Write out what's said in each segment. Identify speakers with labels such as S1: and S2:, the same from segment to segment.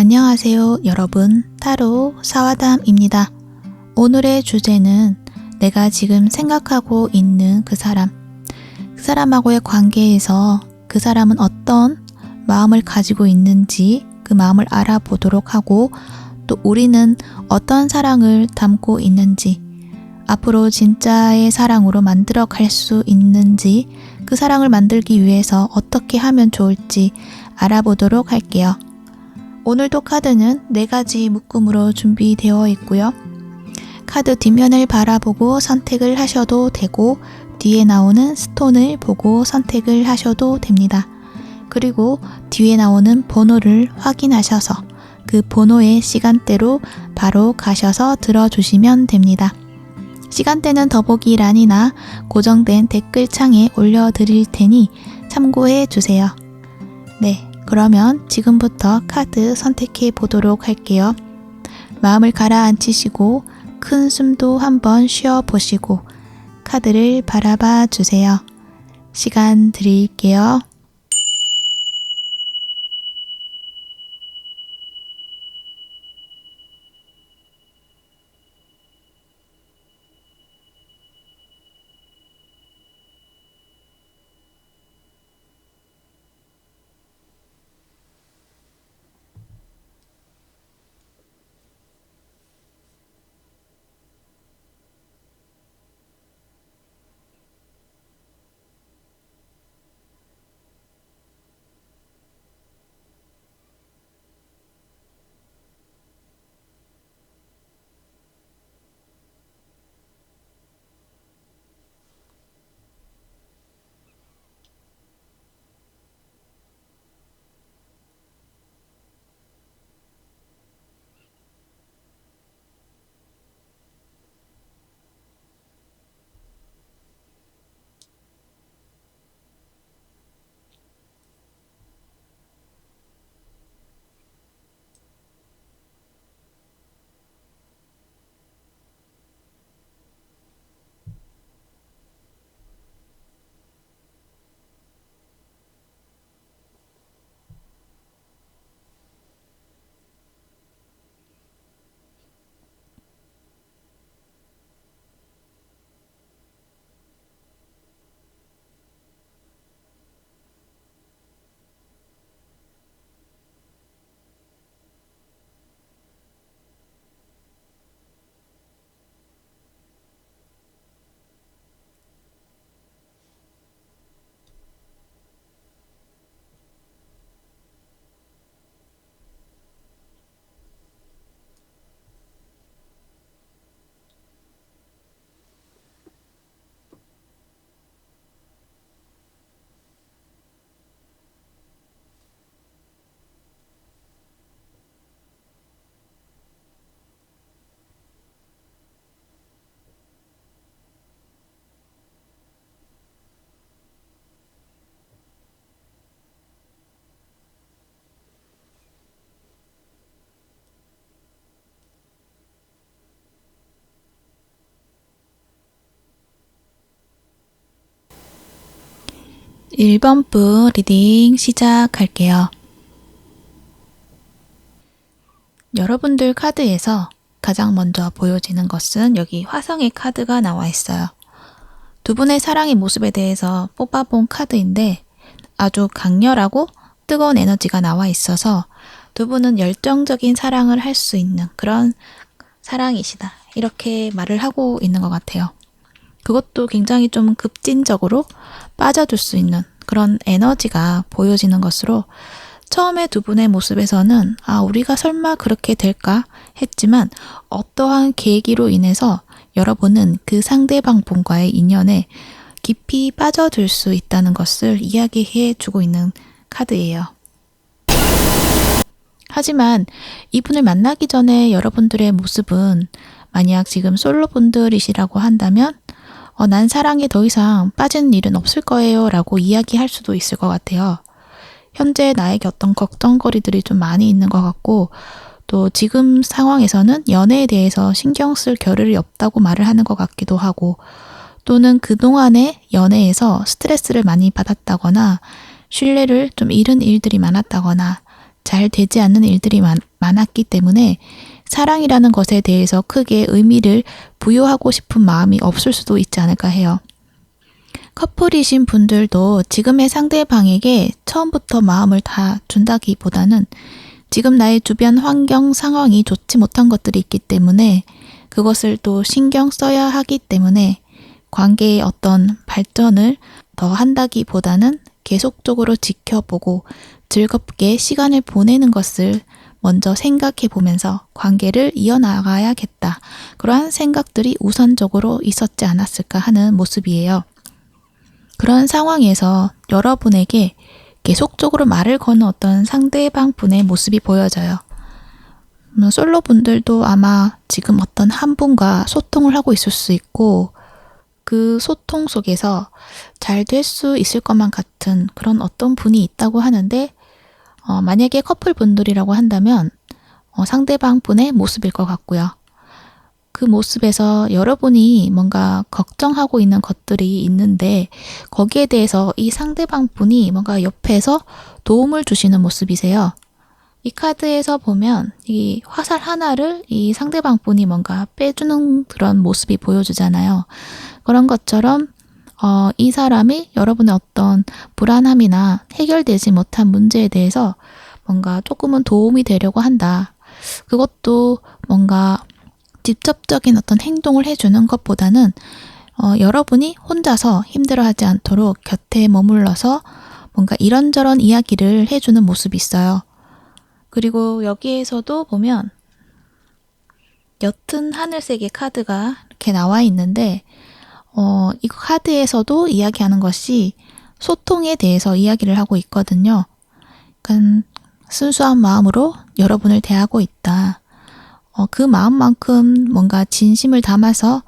S1: 안녕하세요, 여러분. 타로 사와담입니다. 오늘의 주제는 내가 지금 생각하고 있는 그 사람하고의 관계에서 그 사람은 어떤 마음을 가지고 있는지 그 마음을 알아보도록 하고, 또 우리는 어떤 사랑을 담고 있는지, 앞으로 진짜의 사랑으로 만들어 갈 수 있는지, 그 사랑을 만들기 위해서 어떻게 하면 좋을지 알아보도록 할게요. 오늘도 카드는 4가지 묶음으로 준비되어 있고요. 카드 뒷면을 바라보고 선택을 하셔도 되고, 뒤에 나오는 스톤을 보고 선택을 하셔도 됩니다. 그리고 뒤에 나오는 번호를 확인하셔서 그 번호의 시간대로 바로 가셔서 들어주시면 됩니다. 시간대는 더보기란이나 고정된 댓글창에 올려드릴 테니 참고해 주세요. 네, 그러면 지금부터 카드 선택해 보도록 할게요. 마음을 가라앉히시고 큰 숨도 한번 쉬어 보시고 카드를 바라봐 주세요. 시간 드릴게요. (1번) 1번분 리딩 시작할게요. 여러분들 카드에서 가장 먼저 보여지는 것은 여기 화성의 카드가 나와 있어요. 두 분의 사랑의 모습에 대해서 뽑아본 카드인데 아주 강렬하고 뜨거운 에너지가 나와 있어서 두 분은 열정적인 사랑을 할 수 있는 그런 사랑이시다, 이렇게 말을 하고 있는 것 같아요. 그것도 굉장히 좀 급진적으로 빠져들 수 있는 그런 에너지가 보여지는 것으로, 처음에 두 분의 모습에서는 우리가 설마 그렇게 될까 했지만 어떠한 계기로 인해서 여러분은 그 상대방 분과의 인연에 깊이 빠져들 수 있다는 것을 이야기해 주고 있는 카드예요. 하지만 이분을 만나기 전에 여러분들의 모습은, 만약 지금 솔로분들이시라고 한다면 난 사랑에 더 이상 빠지는 일은 없을 거예요 라고 이야기할 수도 있을 것 같아요. 현재 나에게 어떤 걱정거리들이 좀 많이 있는 것 같고, 또 지금 상황에서는 연애에 대해서 신경 쓸 겨를이 없다고 말을 하는 것 같기도 하고, 또는 그동안의 연애에서 스트레스를 많이 받았다거나 신뢰를 좀 잃은 일들이 많았다거나 잘 되지 않는 일들이 많았기 때문에 사랑이라는 것에 대해서 크게 의미를 부여하고 싶은 마음이 없을 수도 있지 않을까 해요. 커플이신 분들도 지금의 상대방에게 처음부터 마음을 다 준다기보다는 지금 나의 주변 환경 상황이 좋지 못한 것들이 있기 때문에 그것을 또 신경 써야 하기 때문에 관계의 어떤 발전을 더 한다기보다는 계속적으로 지켜보고 즐겁게 시간을 보내는 것을 먼저 생각해 보면서 관계를 이어나가야겠다. 그러한 생각들이 우선적으로 있었지 않았을까 하는 모습이에요. 그런 상황에서 여러분에게 계속적으로 말을 거는 어떤 상대방 분의 모습이 보여져요. 솔로 분들도 아마 지금 어떤 한 분과 소통을 하고 있을 수 있고 그 소통 속에서 잘 될 수 있을 것만 같은 그런 어떤 분이 있다고 하는데 만약에 커플 분들이라고 한다면 상대방 분의 모습일 것 같고요. 그 모습에서 여러분이 뭔가 걱정하고 있는 것들이 있는데 거기에 대해서 이 상대방 분이 뭔가 옆에서 도움을 주시는 모습이세요. 이 카드에서 보면 이 화살 하나를 이 상대방 분이 뭔가 빼주는 그런 모습이 보여주잖아요. 그런 것처럼 이 사람이 여러분의 어떤 불안함이나 해결되지 못한 문제에 대해서 뭔가 조금은 도움이 되려고 한다. 그것도 뭔가 직접적인 어떤 행동을 해주는 것보다는 여러분이 혼자서 힘들어하지 않도록 곁에 머물러서 뭔가 이런저런 이야기를 해주는 모습이 있어요. 그리고 여기에서도 보면 옅은 하늘색의 카드가 이렇게 나와 있는데 이 카드에서도 이야기하는 것이 소통에 대해서 이야기를 하고 있거든요. 그러니까 순수한 마음으로 여러분을 대하고 있다. 그 마음만큼 뭔가 진심을 담아서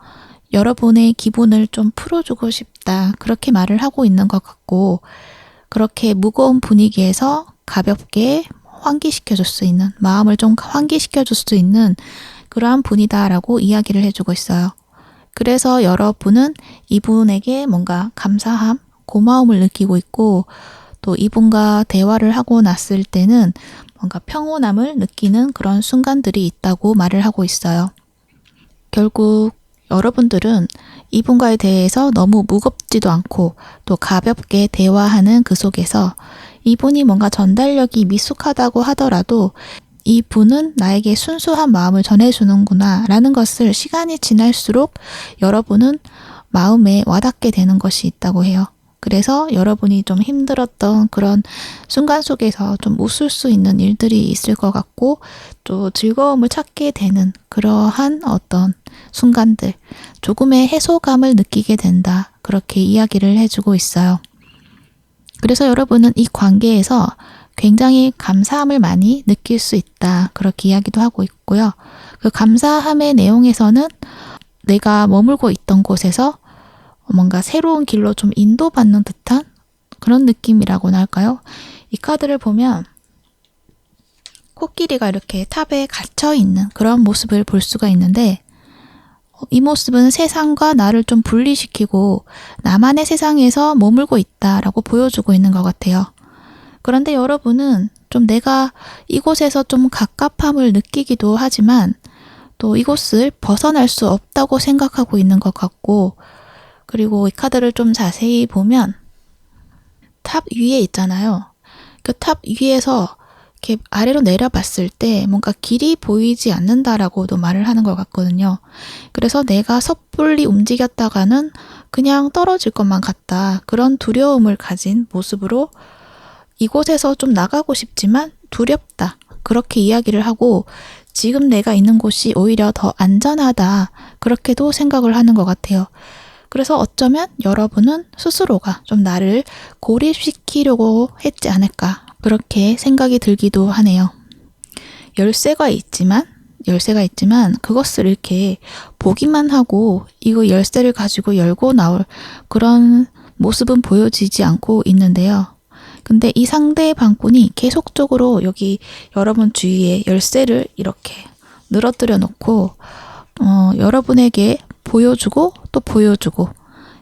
S1: 여러분의 기분을 좀 풀어주고 싶다. 그렇게 말을 하고 있는 것 같고 그렇게 무거운 분위기에서 가볍게 환기시켜줄 수 있는 마음을 좀 환기시켜줄 수 있는 그러한 분이다라고 이야기를 해주고 있어요. 그래서 여러분은 이분에게 뭔가 감사함, 고마움을 느끼고 있고 또 이분과 대화를 하고 났을 때는 뭔가 평온함을 느끼는 그런 순간들이 있다고 말을 하고 있어요. 결국 여러분들은 이분과에 대해서 너무 무겁지도 않고 또 가볍게 대화하는 그 속에서 이분이 뭔가 전달력이 미숙하다고 하더라도 이분은 나에게 순수한 마음을 전해주는구나 라는 것을 시간이 지날수록 여러분은 마음에 와닿게 되는 것이 있다고 해요. 그래서 여러분이 좀 힘들었던 그런 순간 속에서 좀 웃을 수 있는 일들이 있을 것 같고 또 즐거움을 찾게 되는 그러한 어떤 순간들, 조금의 해소감을 느끼게 된다. 그렇게 이야기를 해주고 있어요. 그래서 여러분은 이 관계에서 굉장히 감사함을 많이 느낄 수 있다. 그렇게 이야기도 하고 있고요. 그 감사함의 내용에서는 내가 머물고 있던 곳에서 뭔가 새로운 길로 좀 인도받는 듯한 그런 느낌이라고나 할까요? 이 카드를 보면 코끼리가 이렇게 탑에 갇혀 있는 그런 모습을 볼 수가 있는데 이 모습은 세상과 나를 좀 분리시키고 나만의 세상에서 머물고 있다라고 보여주고 있는 것 같아요. 그런데 여러분은 좀 내가 이곳에서 좀 갑갑함을 느끼기도 하지만 또 이곳을 벗어날 수 없다고 생각하고 있는 것 같고 그리고 이 카드를 좀 자세히 보면 탑 위에 있잖아요. 그 탑 위에서 이렇게 아래로 내려봤을 때 뭔가 길이 보이지 않는다라고도 말을 하는 것 같거든요. 그래서 내가 섣불리 움직였다가는 그냥 떨어질 것만 같다. 그런 두려움을 가진 모습으로 이곳에서 좀 나가고 싶지만 두렵다. 그렇게 이야기를 하고 지금 내가 있는 곳이 오히려 더 안전하다. 그렇게도 생각을 하는 것 같아요. 그래서 어쩌면 여러분은 스스로가 좀 나를 고립시키려고 했지 않을까 그렇게 생각이 들기도 하네요. 열쇠가 있지만 그것을 이렇게 보기만 하고 이거 열쇠를 가지고 열고 나올 그런 모습은 보여지지 않고 있는데요. 근데 이 상대방분이 계속적으로 여기 여러분 주위에 열쇠를 이렇게 늘어뜨려 놓고 여러분에게 보여주고 또 보여주고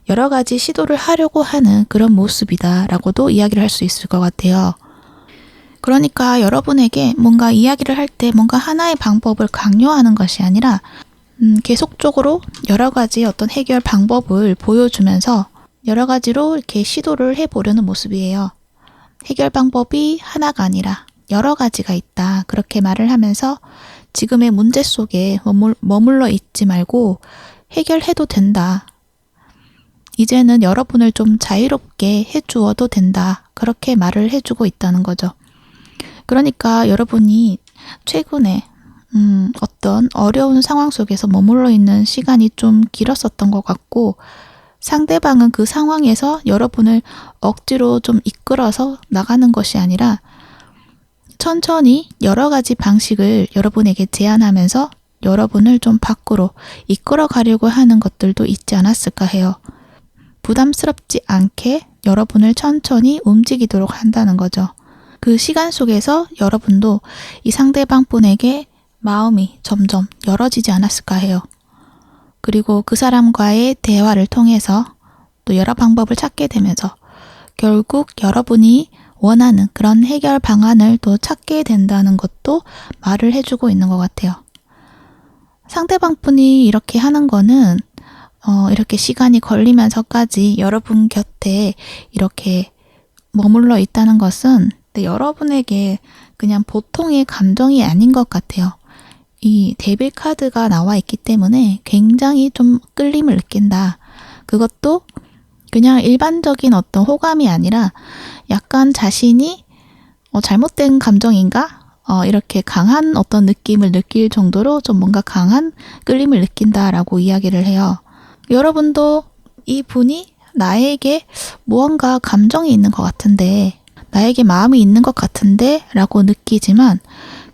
S1: 여러 가지 시도를 하려고 하는 그런 모습이다 라고도 이야기를 할 수 있을 것 같아요. 그러니까 여러분에게 뭔가 이야기를 할 때 뭔가 하나의 방법을 강요하는 것이 아니라 계속적으로 여러 가지 어떤 해결 방법을 보여주면서 여러 가지로 이렇게 시도를 해보려는 모습이에요. 해결 방법이 하나가 아니라 여러 가지가 있다. 그렇게 말을 하면서 지금의 문제 속에 머물러 있지 말고 해결해도 된다. 이제는 여러분을 좀 자유롭게 해주어도 된다. 그렇게 말을 해주고 있다는 거죠. 그러니까 여러분이 최근에 어떤 어려운 상황 속에서 머물러 있는 시간이 좀 길었었던 것 같고 상대방은 그 상황에서 여러분을 억지로 좀 이끌어서 나가는 것이 아니라 천천히 여러 가지 방식을 여러분에게 제안하면서 여러분을 좀 밖으로 이끌어 가려고 하는 것들도 있지 않았을까 해요. 부담스럽지 않게 여러분을 천천히 움직이도록 한다는 거죠. 그 시간 속에서 여러분도 이 상대방 분에게 마음이 점점 열어지지 않았을까 해요. 그리고 그 사람과의 대화를 통해서 또 여러 방법을 찾게 되면서 결국 여러분이 원하는 그런 해결 방안을 또 찾게 된다는 것도 말을 해주고 있는 것 같아요. 상대방 분이 이렇게 하는 거는 이렇게 시간이 걸리면서까지 여러분 곁에 이렇게 머물러 있다는 것은 여러분에게 그냥 보통의 감정이 아닌 것 같아요. 이 데빌 카드가 나와 있기 때문에 굉장히 좀 끌림을 느낀다. 그것도 그냥 일반적인 어떤 호감이 아니라 약간 자신이 잘못된 감정인가? 이렇게 강한 어떤 느낌을 느낄 정도로 좀 뭔가 강한 끌림을 느낀다라고 이야기를 해요. 여러분도 이 분이 나에게 무언가 감정이 있는 것 같은데, 나에게 마음이 있는 것 같은데 라고 느끼지만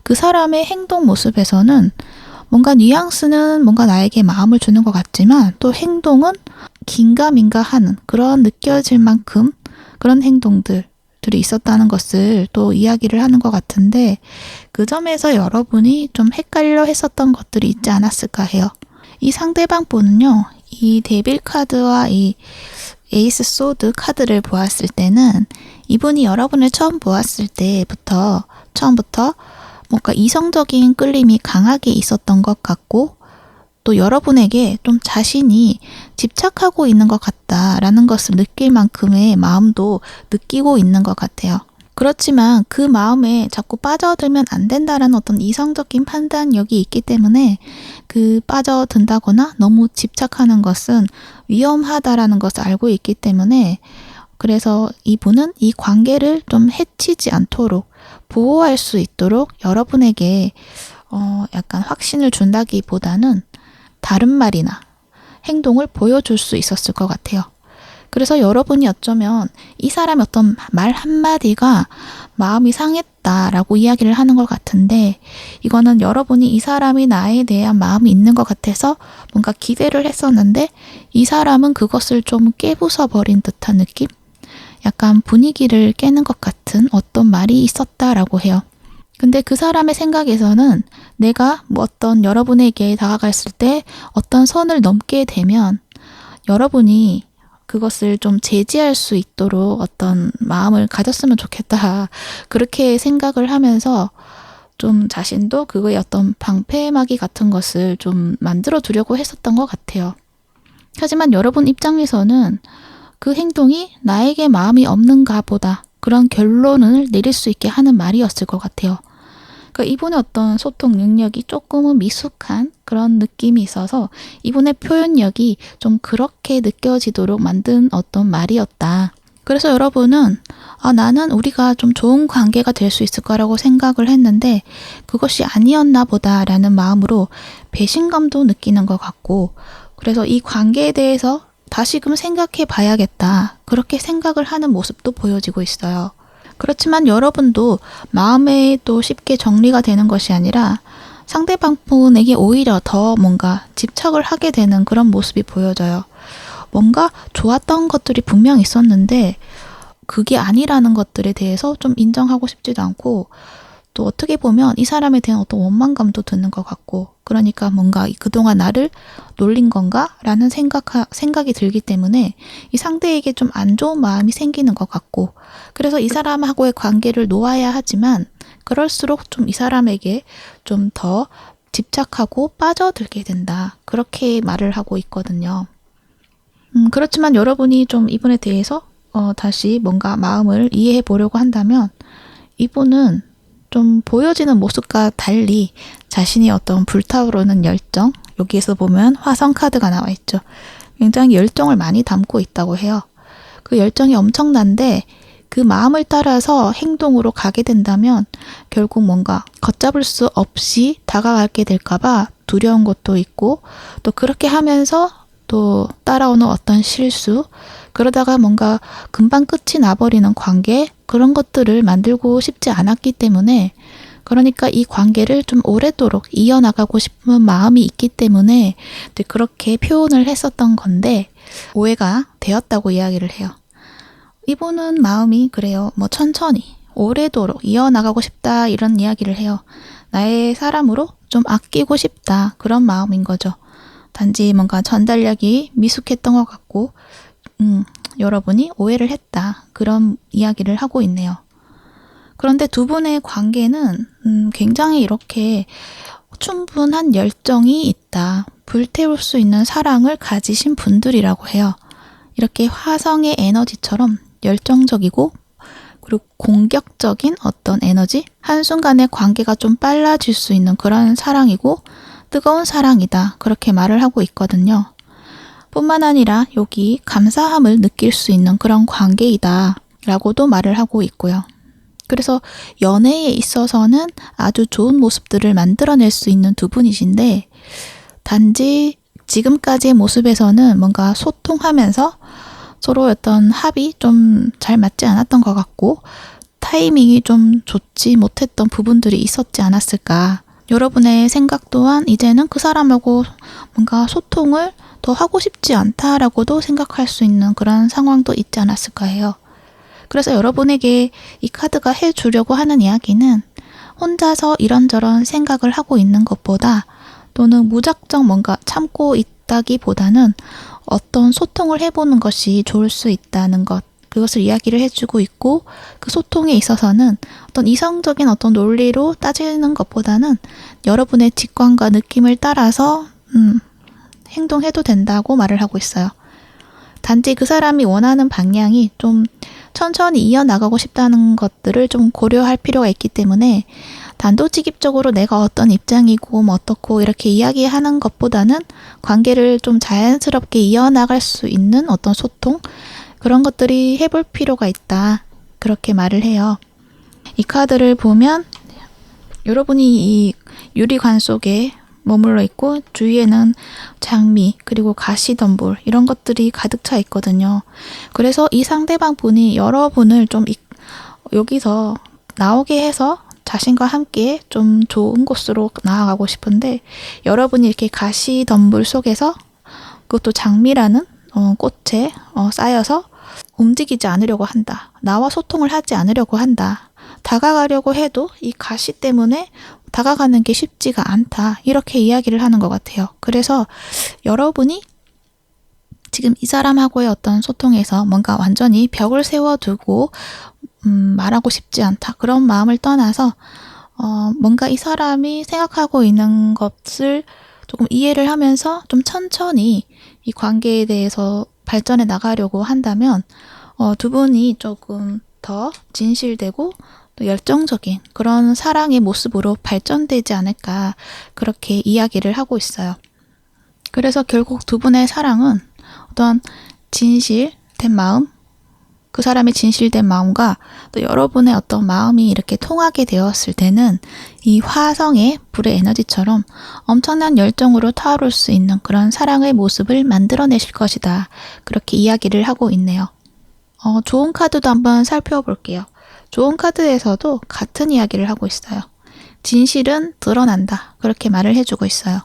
S1: 그 사람의 행동 모습에서는 뭔가 뉘앙스는 뭔가 나에게 마음을 주는 것 같지만 또 행동은 긴가민가 하는 그런 느껴질 만큼 그런 행동들이 있었다는 것을 또 이야기를 하는 것 같은데 그 점에서 여러분이 좀 헷갈려 했었던 것들이 있지 않았을까 해요. 이 상대방 분은요, 이 데빌 카드와 이 에이스 소드 카드를 보았을 때는 이분이 여러분을 처음 보았을 때부터 처음부터 뭔가 이성적인 끌림이 강하게 있었던 것 같고 또 여러분에게 좀 자신이 집착하고 있는 것 같다라는 것을 느낄 만큼의 마음도 느끼고 있는 것 같아요. 그렇지만 그 마음에 자꾸 빠져들면 안 된다라는 어떤 이성적인 판단력이 있기 때문에 그 빠져든다거나 너무 집착하는 것은 위험하다라는 것을 알고 있기 때문에 그래서 이분은 이 관계를 좀 해치지 않도록 보호할 수 있도록 여러분에게 약간 확신을 준다기보다는 다른 말이나 행동을 보여줄 수 있었을 것 같아요. 그래서 여러분이 어쩌면 이 사람의 어떤 말 한마디가 마음이 상했다라고 이야기를 하는 것 같은데 이거는 여러분이 이 사람이 나에 대한 마음이 있는 것 같아서 뭔가 기대를 했었는데 이 사람은 그것을 좀 깨부숴 버린 듯한 느낌? 약간 분위기를 깨는 것 같은 어떤 말이 있었다라고 해요. 근데 그 사람의 생각에서는 내가 뭐 어떤 여러분에게 다가갔을 때 어떤 선을 넘게 되면 여러분이 그것을 좀 제지할 수 있도록 어떤 마음을 가졌으면 좋겠다. 그렇게 생각을 하면서 좀 자신도 그거에 어떤 방패막이 같은 것을 좀 만들어 두려고 했었던 것 같아요. 하지만 여러분 입장에서는 그 행동이 나에게 마음이 없는가 보다 그런 결론을 내릴 수 있게 하는 말이었을 것 같아요. 그러니까 이분의 어떤 소통 능력이 조금은 미숙한 그런 느낌이 있어서 이분의 표현력이 좀 그렇게 느껴지도록 만든 어떤 말이었다. 그래서 여러분은 나는 우리가 좀 좋은 관계가 될 수 있을 거라고 생각을 했는데 그것이 아니었나 보다라는 마음으로 배신감도 느끼는 것 같고 그래서 이 관계에 대해서 다시금 생각해 봐야겠다. 그렇게 생각을 하는 모습도 보여지고 있어요. 그렇지만 여러분도 마음에 또 쉽게 정리가 되는 것이 아니라 상대방 분에게 오히려 더 뭔가 집착을 하게 되는 그런 모습이 보여져요. 뭔가 좋았던 것들이 분명 있었는데 그게 아니라는 것들에 대해서 좀 인정하고 싶지도 않고 또 어떻게 보면 이 사람에 대한 어떤 원망감도 드는 것 같고, 그러니까 뭔가 그동안 나를 놀린 건가? 라는 생각이 들기 때문에 이 상대에게 좀 안 좋은 마음이 생기는 것 같고, 그래서 이 사람하고의 관계를 놓아야 하지만 그럴수록 좀 이 사람에게 좀 더 집착하고 빠져들게 된다. 그렇게 말을 하고 있거든요. 그렇지만 여러분이 좀 이분에 대해서 다시 뭔가 마음을 이해해 보려고 한다면, 이분은 좀 보여지는 모습과 달리 자신이 어떤 불타오르는 열정, 여기에서 보면 화성 카드가 나와 있죠. 굉장히 열정을 많이 담고 있다고 해요. 그 열정이 엄청난데 그 마음을 따라서 행동으로 가게 된다면 결국 뭔가 걷잡을 수 없이 다가가게 될까봐 두려운 것도 있고, 또 그렇게 하면서 또 따라오는 어떤 실수, 그러다가 뭔가 금방 끝이 나버리는 관계, 그런 것들을 만들고 싶지 않았기 때문에, 그러니까 이 관계를 좀 오래도록 이어나가고 싶은 마음이 있기 때문에 그렇게 표현을 했었던 건데 오해가 되었다고 이야기를 해요. 이분은 마음이 그래요. 천천히 오래도록 이어나가고 싶다 이런 이야기를 해요. 나의 사람으로 좀 아끼고 싶다 그런 마음인 거죠. 단지 뭔가 전달력이 미숙했던 것 같고 여러분이 오해를 했다 그런 이야기를 하고 있네요. 그런데 두 분의 관계는 굉장히 이렇게 충분한 열정이 있다. 불태울 수 있는 사랑을 가지신 분들이라고 해요. 이렇게 화성의 에너지처럼 열정적이고 그리고 공격적인 어떤 에너지, 한순간에 관계가 좀 빨라질 수 있는 그런 사랑이고 뜨거운 사랑이다. 그렇게 말을 하고 있거든요. 뿐만 아니라 여기 감사함을 느낄 수 있는 그런 관계이다. 라고도 말을 하고 있고요. 그래서 연애에 있어서는 아주 좋은 모습들을 만들어낼 수 있는 두 분이신데, 단지 지금까지의 모습에서는 뭔가 소통하면서 서로 어떤 합이 좀 잘 맞지 않았던 것 같고 타이밍이 좀 좋지 못했던 부분들이 있었지 않았을까. 여러분의 생각 또한 이제는 그 사람하고 뭔가 소통을 더 하고 싶지 않다라고도 생각할 수 있는 그런 상황도 있지 않았을까 해요. 그래서 여러분에게 이 카드가 해주려고 하는 이야기는 혼자서 이런저런 생각을 하고 있는 것보다, 또는 무작정 뭔가 참고 있다기보다는 어떤 소통을 해보는 것이 좋을 수 있다는 것, 그것을 이야기를 해주고 있고, 그 소통에 있어서는 어떤 이성적인 어떤 논리로 따지는 것보다는 여러분의 직관과 느낌을 따라서 행동해도 된다고 말을 하고 있어요. 단지 그 사람이 원하는 방향이 좀 천천히 이어나가고 싶다는 것들을 좀 고려할 필요가 있기 때문에 단도직입적으로 내가 어떤 입장이고 어떻고 이렇게 이야기하는 것보다는 관계를 좀 자연스럽게 이어나갈 수 있는 어떤 소통, 그런 것들이 해볼 필요가 있다. 그렇게 말을 해요. 이 카드를 보면 여러분이 이 유리관 속에 머물러 있고 주위에는 장미 그리고 가시덤불 이런 것들이 가득 차 있거든요. 그래서 이 상대방 분이 여러분을 좀 여기서 나오게 해서 자신과 함께 좀 좋은 곳으로 나아가고 싶은데, 여러분이 이렇게 가시덤불 속에서, 그것도 장미라는 꽃에 쌓여서 움직이지 않으려고 한다. 나와 소통을 하지 않으려고 한다. 다가가려고 해도 이 가시 때문에 다가가는 게 쉽지가 않다. 이렇게 이야기를 하는 것 같아요. 그래서 여러분이 지금 이 사람하고의 어떤 소통에서 뭔가 완전히 벽을 세워두고 말하고 싶지 않다. 그런 마음을 떠나서 뭔가 이 사람이 생각하고 있는 것을 조금 이해를 하면서 좀 천천히 이 관계에 대해서 발전해 나가려고 한다면 두 분이 조금 더 진실되고 또 열정적인 그런 사랑의 모습으로 발전되지 않을까, 그렇게 이야기를 하고 있어요. 그래서 결국 두 분의 사랑은 어떤 진실된 마음, 그 사람의 진실된 마음과 또 여러분의 어떤 마음이 이렇게 통하게 되었을 때는 이 화성의 불의 에너지처럼 엄청난 열정으로 타오를 수 있는 그런 사랑의 모습을 만들어내실 것이다. 그렇게 이야기를 하고 있네요. 좋은 카드도 한번 살펴볼게요. 좋은 카드에서도 같은 이야기를 하고 있어요. 진실은 드러난다. 그렇게 말을 해주고 있어요.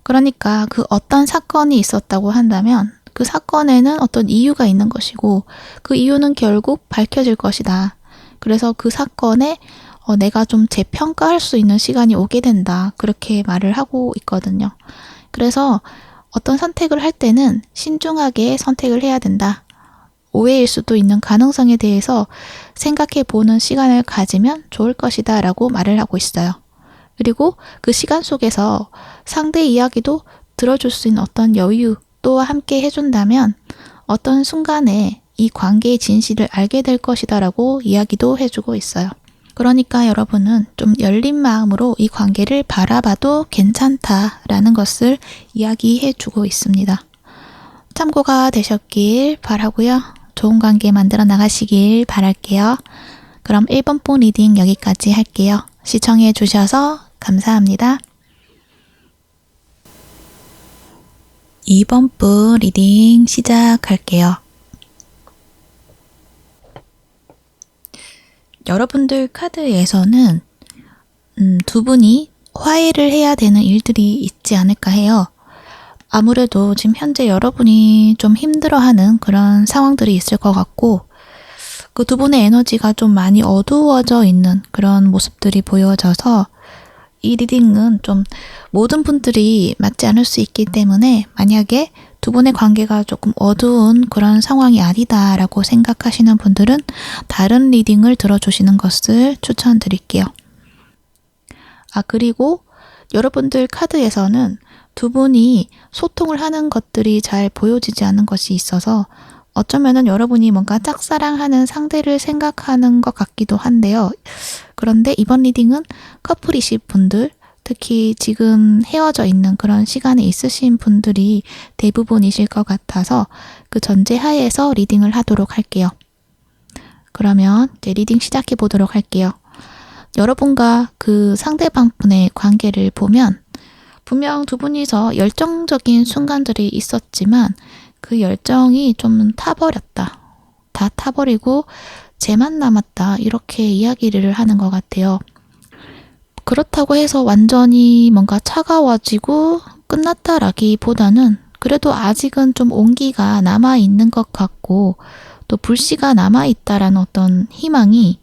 S1: 그러니까 그 어떤 사건이 있었다고 한다면 그 사건에는 어떤 이유가 있는 것이고 그 이유는 결국 밝혀질 것이다. 그래서 그 사건에 내가 좀 재평가할 수 있는 시간이 오게 된다. 그렇게 말을 하고 있거든요. 그래서 어떤 선택을 할 때는 신중하게 선택을 해야 된다. 오해일 수도 있는 가능성에 대해서 생각해 보는 시간을 가지면 좋을 것이다 라고 말을 하고 있어요. 그리고 그 시간 속에서 상대 이야기도 들어줄 수 있는 어떤 여유도 함께 해준다면 어떤 순간에 이 관계의 진실을 알게 될 것이다 라고 이야기도 해주고 있어요. 그러니까 여러분은 좀 열린 마음으로 이 관계를 바라봐도 괜찮다라는 것을 이야기해주고 있습니다. 참고가 되셨길 바라고요. 좋은 관계 만들어 나가시길 바랄게요. 그럼 1번 분 리딩 여기까지 할게요. 시청해 주셔서 감사합니다. 2번 분 리딩 시작할게요. 여러분들 카드에서는 두 분이 화해를 해야 되는 일들이 있지 않을까 해요. 아무래도 지금 현재 여러분이 좀 힘들어하는 그런 상황들이 있을 것 같고 그 두 분의 에너지가 좀 많이 어두워져 있는 그런 모습들이 보여져서 이 리딩은 좀 모든 분들이 맞지 않을 수 있기 때문에 만약에 두 분의 관계가 조금 어두운 그런 상황이 아니다라고 생각하시는 분들은 다른 리딩을 들어주시는 것을 추천드릴게요. 그리고 여러분들 카드에서는 두 분이 소통을 하는 것들이 잘 보여지지 않는 것이 있어서 어쩌면은 여러분이 뭔가 짝사랑하는 상대를 생각하는 것 같기도 한데요. 그런데 이번 리딩은 커플이신 분들, 특히 지금 헤어져 있는 그런 시간에 있으신 분들이 대부분이실 것 같아서 그 전제 하에서 리딩을 하도록 할게요. 그러면 이제 리딩 시작해 보도록 할게요. 여러분과 그 상대방 분의 관계를 보면 분명 두 분이서 열정적인 순간들이 있었지만 그 열정이 좀 타버렸다. 다 타버리고 쟤만 남았다. 이렇게 이야기를 하는 것 같아요. 그렇다고 해서 완전히 뭔가 차가워지고 끝났다라기보다는 그래도 아직은 좀 온기가 남아있는 것 같고 또 불씨가 남아있다라는 어떤 희망이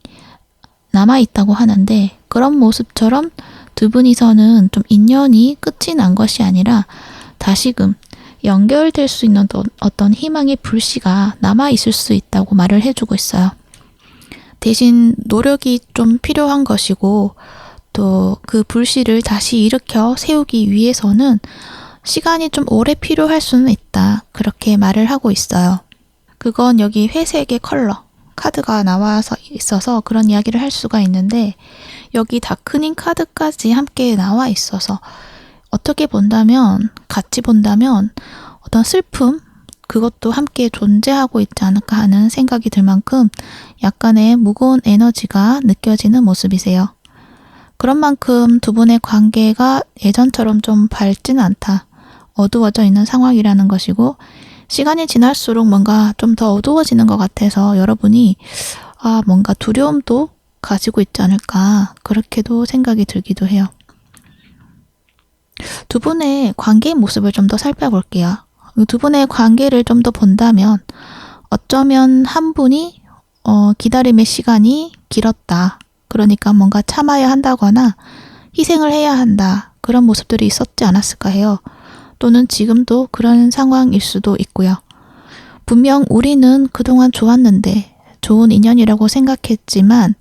S1: 남아있다고 하는데 그런 모습처럼 두 분이서는 좀 인연이 끝이 난 것이 아니라 다시금 연결될 수 있는 어떤 희망의 불씨가 남아있을 수 있다고 말을 해주고 있어요. 대신 노력이 좀 필요한 것이고 또 그 불씨를 다시 일으켜 세우기 위해서는 시간이 좀 오래 필요할 수는 있다. 그렇게 말을 하고 있어요. 그건 여기 회색의 컬러 카드가 나와서 있어서 그런 이야기를 할 수가 있는데 여기 다크닝 카드까지 함께 나와 있어서 어떻게 본다면 같이 본다면 어떤 슬픔 그것도 함께 존재하고 있지 않을까 하는 생각이 들 만큼 약간의 무거운 에너지가 느껴지는 모습이세요. 그런 만큼 두 분의 관계가 예전처럼 좀 밝지는 않다. 어두워져 있는 상황이라는 것이고 시간이 지날수록 뭔가 좀 더 어두워지는 것 같아서 여러분이 뭔가 두려움도 가지고 있지 않을까 그렇게도 생각이 들기도 해요. 두 분의 관계의 모습을 좀 더 살펴볼게요. 두 분의 관계를 좀 더 본다면 어쩌면 한 분이 기다림의 시간이 길었다. 그러니까 뭔가 참아야 한다거나 희생을 해야 한다. 그런 모습들이 있었지 않았을까 해요. 또는 지금도 그런 상황일 수도 있고요. 분명 우리는 그동안 좋았는데 좋은 인연이라고 생각했지만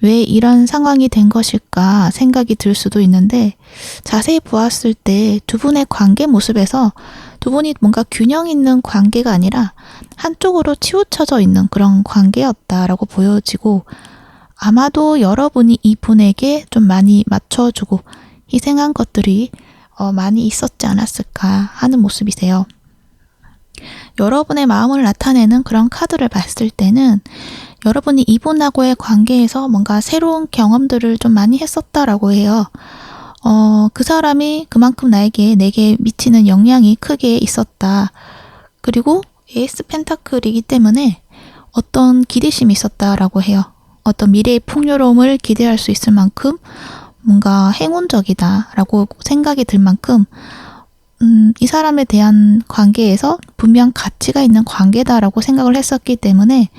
S1: 왜 이런 상황이 된 것일까 생각이 들 수도 있는데 자세히 보았을 때 두 분의 관계 모습에서 두 분이 뭔가 균형 있는 관계가 아니라 한쪽으로 치우쳐져 있는 그런 관계였다라고 보여지고 아마도 여러분이 이분에게 좀 많이 맞춰주고 희생한 것들이 많이 있었지 않았을까 하는 모습이세요. 여러분의 마음을 나타내는 그런 카드를 봤을 때는 여러분이 이분하고의 관계에서 뭔가 새로운 경험들을 좀 많이 했었다라고 해요. 그 사람이 그만큼 내게 미치는 영향이 크게 있었다. 그리고 에이스 펜타클이기 때문에 어떤 기대심이 있었다라고 해요. 어떤 미래의 풍요로움을 기대할 수 있을 만큼 뭔가 행운적이다라고 생각이 들 만큼 이 사람에 대한 관계에서 분명 가치가 있는 관계다라고 생각을 했었기 때문에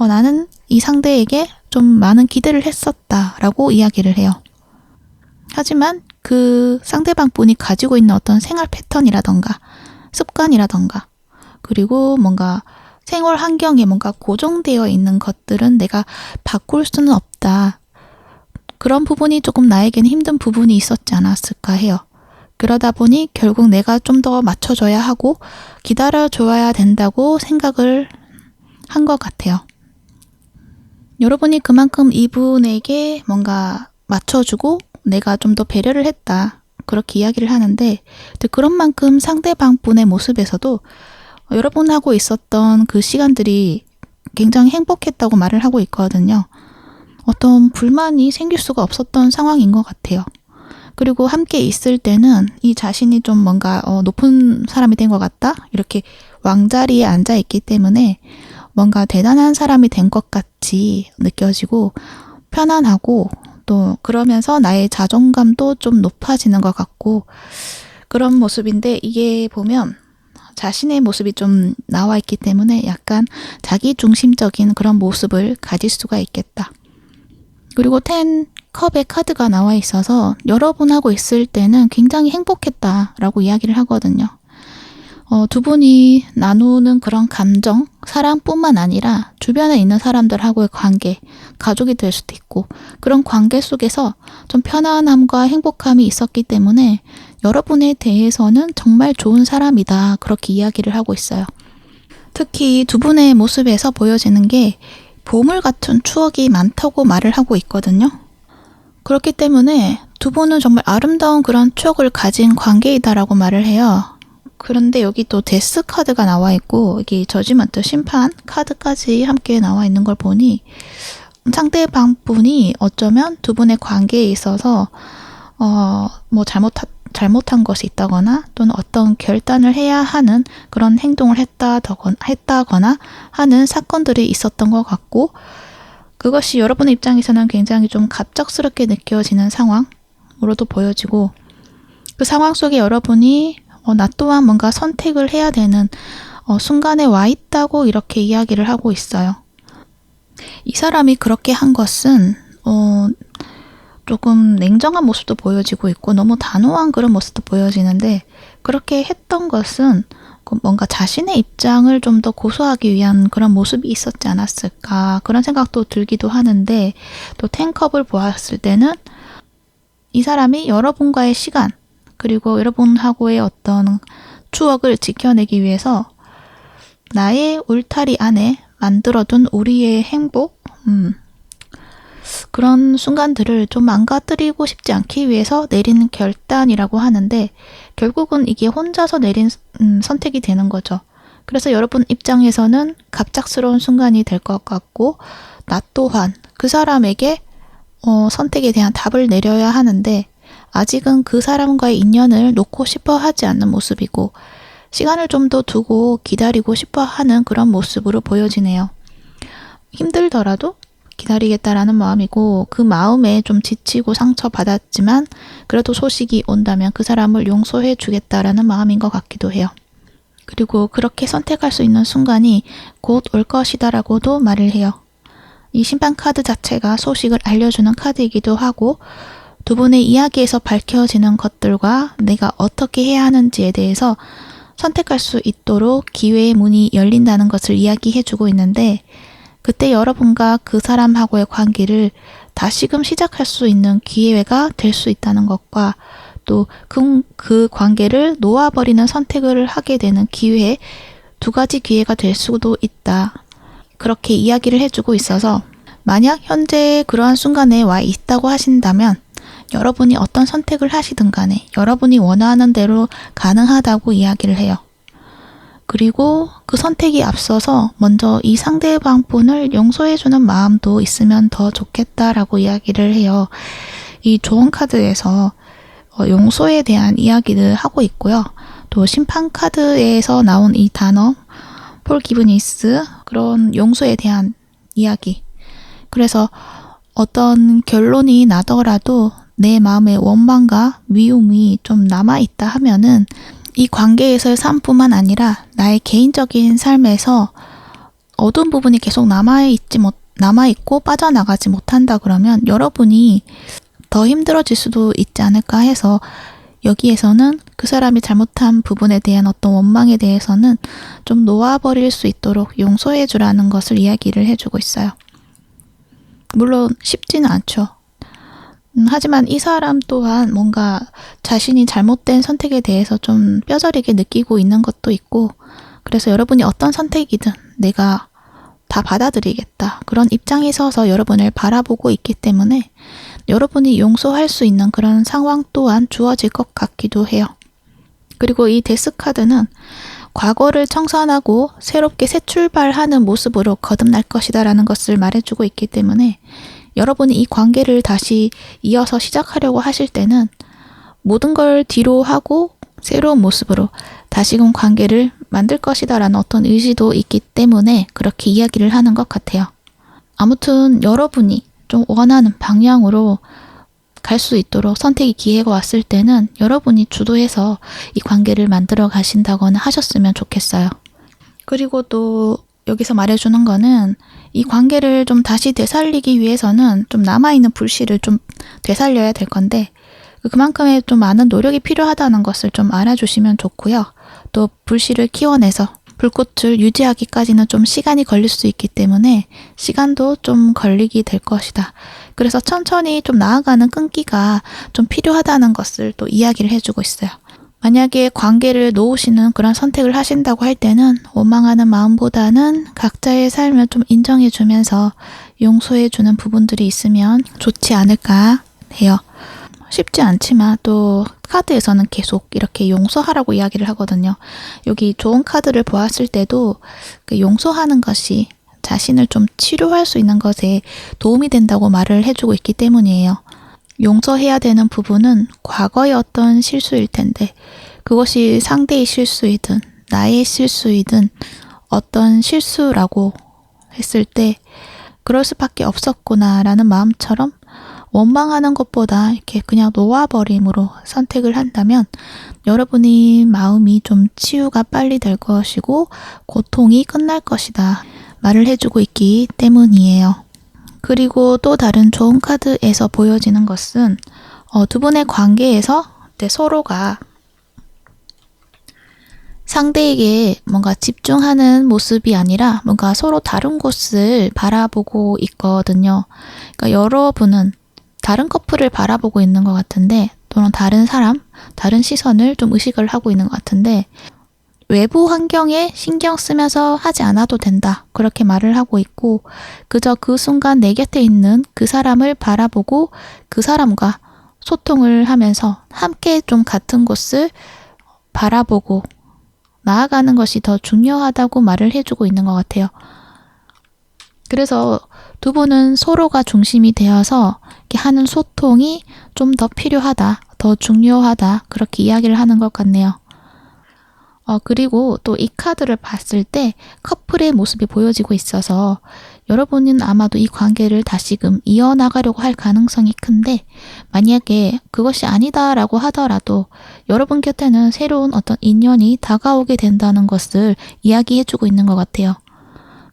S1: 나는 이 상대에게 좀 많은 기대를 했었다라고 이야기를 해요. 하지만 그 상대방 분이 가지고 있는 어떤 생활 패턴이라던가 습관이라던가 그리고 뭔가 생활 환경에 뭔가 고정되어 있는 것들은 내가 바꿀 수는 없다. 그런 부분이 조금 나에겐 힘든 부분이 있었지 않았을까 해요. 그러다 보니 결국 내가 좀 더 맞춰줘야 하고 기다려줘야 된다고 생각을 한 것 같아요. 여러분이 그만큼 이분에게 뭔가 맞춰주고 내가 좀 더 배려를 했다. 그렇게 이야기를 하는데 그런 만큼 상대방 분의 모습에서도 여러분하고 있었던 그 시간들이 굉장히 행복했다고 말을 하고 있거든요. 어떤 불만이 생길 수가 없었던 상황인 것 같아요. 그리고 함께 있을 때는 이 자신이 좀 뭔가 높은 사람이 된 것 같다? 이렇게 왕자리에 앉아있기 때문에 뭔가 대단한 사람이 된 것 같이 느껴지고 편안하고 또 그러면서 나의 자존감도 좀 높아지는 것 같고 그런 모습인데 이게 보면 자신의 모습이 좀 나와 있기 때문에 약간 자기중심적인 그런 모습을 가질 수가 있겠다. 그리고 10컵의 카드가 나와 있어서 여러분하고 있을 때는 굉장히 행복했다라고 이야기를 하거든요. 두 분이 나누는 그런 감정, 사랑뿐만 아니라 주변에 있는 사람들하고의 관계, 가족이 될 수도 있고 그런 관계 속에서 좀 편안함과 행복함이 있었기 때문에 여러분에 대해서는 정말 좋은 사람이다. 그렇게 이야기를 하고 있어요. 특히 두 분의 모습에서 보여지는 게 보물 같은 추억이 많다고 말을 하고 있거든요. 그렇기 때문에 두 분은 정말 아름다운 그런 추억을 가진 관계이다라고 말을 해요. 그런데 여기 또 데스 카드가 나와 있고 여기 저지먼트 심판 카드까지 함께 나와 있는 걸 보니 상대방 분이 어쩌면 두 분의 관계에 있어서 뭐 잘못한 것이 있다거나 또는 어떤 결단을 해야 하는 그런 행동을 했다거나 하는 사건들이 있었던 것 같고 그것이 여러분의 입장에서는 굉장히 좀 갑작스럽게 느껴지는 상황으로도 보여지고 그 상황 속에 여러분이 나 또한 뭔가 선택을 해야 되는 순간에 와 있다고 이렇게 이야기를 하고 있어요. 이 사람이 그렇게 한 것은 조금 냉정한 모습도 보여지고 있고 너무 단호한 그런 모습도 보여지는데 그렇게 했던 것은 뭔가 자신의 입장을 좀 더 고수하기 위한 그런 모습이 있었지 않았을까 그런 생각도 들기도 하는데 또 10컵을 보았을 때는 이 사람이 여러분과의 시간 그리고 여러분하고의 어떤 추억을 지켜내기 위해서 나의 울타리 안에 만들어둔 우리의 행복 그런 순간들을 좀 망가뜨리고 싶지 않기 위해서 내리는 결단이라고 하는데 결국은 이게 혼자서 내린 선택이 되는 거죠. 그래서 여러분 입장에서는 갑작스러운 순간이 될 것 같고 나 또한 그 사람에게 선택에 대한 답을 내려야 하는데 아직은 그 사람과의 인연을 놓고 싶어 하지 않는 모습이고 시간을 좀 더 두고 기다리고 싶어 하는 그런 모습으로 보여지네요. 힘들더라도 기다리겠다라는 마음이고 그 마음에 좀 지치고 상처받았지만 그래도 소식이 온다면 그 사람을 용서해 주겠다라는 마음인 것 같기도 해요. 그리고 그렇게 선택할 수 있는 순간이 곧 올 것이다라고도 말을 해요. 이 심판 카드 자체가 소식을 알려주는 카드이기도 하고 두 분의 이야기에서 밝혀지는 것들과 내가 어떻게 해야 하는지에 대해서 선택할 수 있도록 기회의 문이 열린다는 것을 이야기해주고 있는데 그때 여러분과 그 사람하고의 관계를 다시금 시작할 수 있는 기회가 될 수 있다는 것과 또 그 관계를 놓아버리는 선택을 하게 되는 기회, 두 가지 기회가 될 수도 있다. 그렇게 이야기를 해주고 있어서 만약 현재 그러한 순간에 와 있다고 하신다면 여러분이 어떤 선택을 하시든 간에 여러분이 원하는 대로 가능하다고 이야기를 해요. 그리고 그 선택이 앞서서 먼저 이 상대방 분을 용서해주는 마음도 있으면 더 좋겠다라고 이야기를 해요. 이 조언 카드에서 용서에 대한 이야기를 하고 있고요. 또 심판 카드에서 나온 이 단어 forgiveness 그런 용서에 대한 이야기. 그래서 어떤 결론이 나더라도 내 마음의 원망과 미움이 좀 남아있다 하면은 이 관계에서의 삶뿐만 아니라 나의 개인적인 삶에서 어두운 부분이 계속 남아있지 남아있고 빠져나가지 못한다 그러면 여러분이 더 힘들어질 수도 있지 않을까 해서 여기에서는 그 사람이 잘못한 부분에 대한 어떤 원망에 대해서는 좀 놓아버릴 수 있도록 용서해 주라는 것을 이야기를 해주고 있어요. 물론 쉽지는 않죠. 하지만 이 사람 또한 뭔가 자신이 잘못된 선택에 대해서 좀 뼈저리게 느끼고 있는 것도 있고, 그래서 여러분이 어떤 선택이든 내가 다 받아들이겠다, 그런 입장에 서서 여러분을 바라보고 있기 때문에 여러분이 용서할 수 있는 그런 상황 또한 주어질 것 같기도 해요. 그리고 이 데스카드는 과거를 청산하고 새롭게 새 출발하는 모습으로 거듭날 것이다 라는 것을 말해주고 있기 때문에 여러분이 이 관계를 다시 이어서 시작하려고 하실 때는 모든 걸 뒤로 하고 새로운 모습으로 다시금 관계를 만들 것이다 라는 어떤 의지도 있기 때문에 그렇게 이야기를 하는 것 같아요. 아무튼 여러분이 좀 원하는 방향으로 갈 수 있도록 선택의 기회가 왔을 때는 여러분이 주도해서 이 관계를 만들어 가신다거나 하셨으면 좋겠어요. 그리고 또 여기서 말해주는 거는 이 관계를 좀 다시 되살리기 위해서는 좀 남아있는 불씨를 좀 되살려야 될 건데 그만큼의 좀 많은 노력이 필요하다는 것을 좀 알아주시면 좋고요. 또 불씨를 키워내서 불꽃을 유지하기까지는 좀 시간이 걸릴 수 있기 때문에 시간도 좀 걸리게 될 것이다. 그래서 천천히 좀 나아가는 끈기가 좀 필요하다는 것을 또 이야기를 해주고 있어요. 만약에 관계를 놓으시는 그런 선택을 하신다고 할 때는 원망하는 마음보다는 각자의 삶을 좀 인정해주면서 용서해주는 부분들이 있으면 좋지 않을까 해요. 쉽지 않지만 또 카드에서는 계속 이렇게 용서하라고 이야기를 하거든요. 여기 좋은 카드를 보았을 때도 그 용서하는 것이 자신을 좀 치료할 수 있는 것에 도움이 된다고 말을 해주고 있기 때문이에요. 용서해야 되는 부분은 과거의 어떤 실수일 텐데 그것이 상대의 실수이든 나의 실수이든 어떤 실수라고 했을 때 그럴 수밖에 없었구나 라는 마음처럼 원망하는 것보다 이렇게 그냥 놓아버림으로 선택을 한다면 여러분이 마음이 좀 치유가 빨리 될 것이고 고통이 끝날 것이다 말을 해주고 있기 때문이에요. 그리고 또 다른 좋은 카드에서 보여지는 것은 두 분의 관계에서 서로가 상대에게 뭔가 집중하는 모습이 아니라 뭔가 서로 다른 곳을 바라보고 있거든요. 그러니까 여러분은 다른 커플을 바라보고 있는 것 같은데 또는 다른 사람, 다른 시선을 좀 의식을 하고 있는 것 같은데 외부 환경에 신경 쓰면서 하지 않아도 된다. 그렇게 말을 하고 있고 그저 그 순간 내 곁에 있는 그 사람을 바라보고 그 사람과 소통을 하면서 함께 좀 같은 곳을 바라보고 나아가는 것이 더 중요하다고 말을 해주고 있는 것 같아요. 그래서 두 분은 서로가 중심이 되어서 이렇게 하는 소통이 좀 더 필요하다, 더 중요하다 그렇게 이야기를 하는 것 같네요. 그리고 또 이 카드를 봤을 때 커플의 모습이 보여지고 있어서 여러분은 아마도 이 관계를 다시금 이어나가려고 할 가능성이 큰데 만약에 그것이 아니다라고 하더라도 여러분 곁에는 새로운 어떤 인연이 다가오게 된다는 것을 이야기해주고 있는 것 같아요.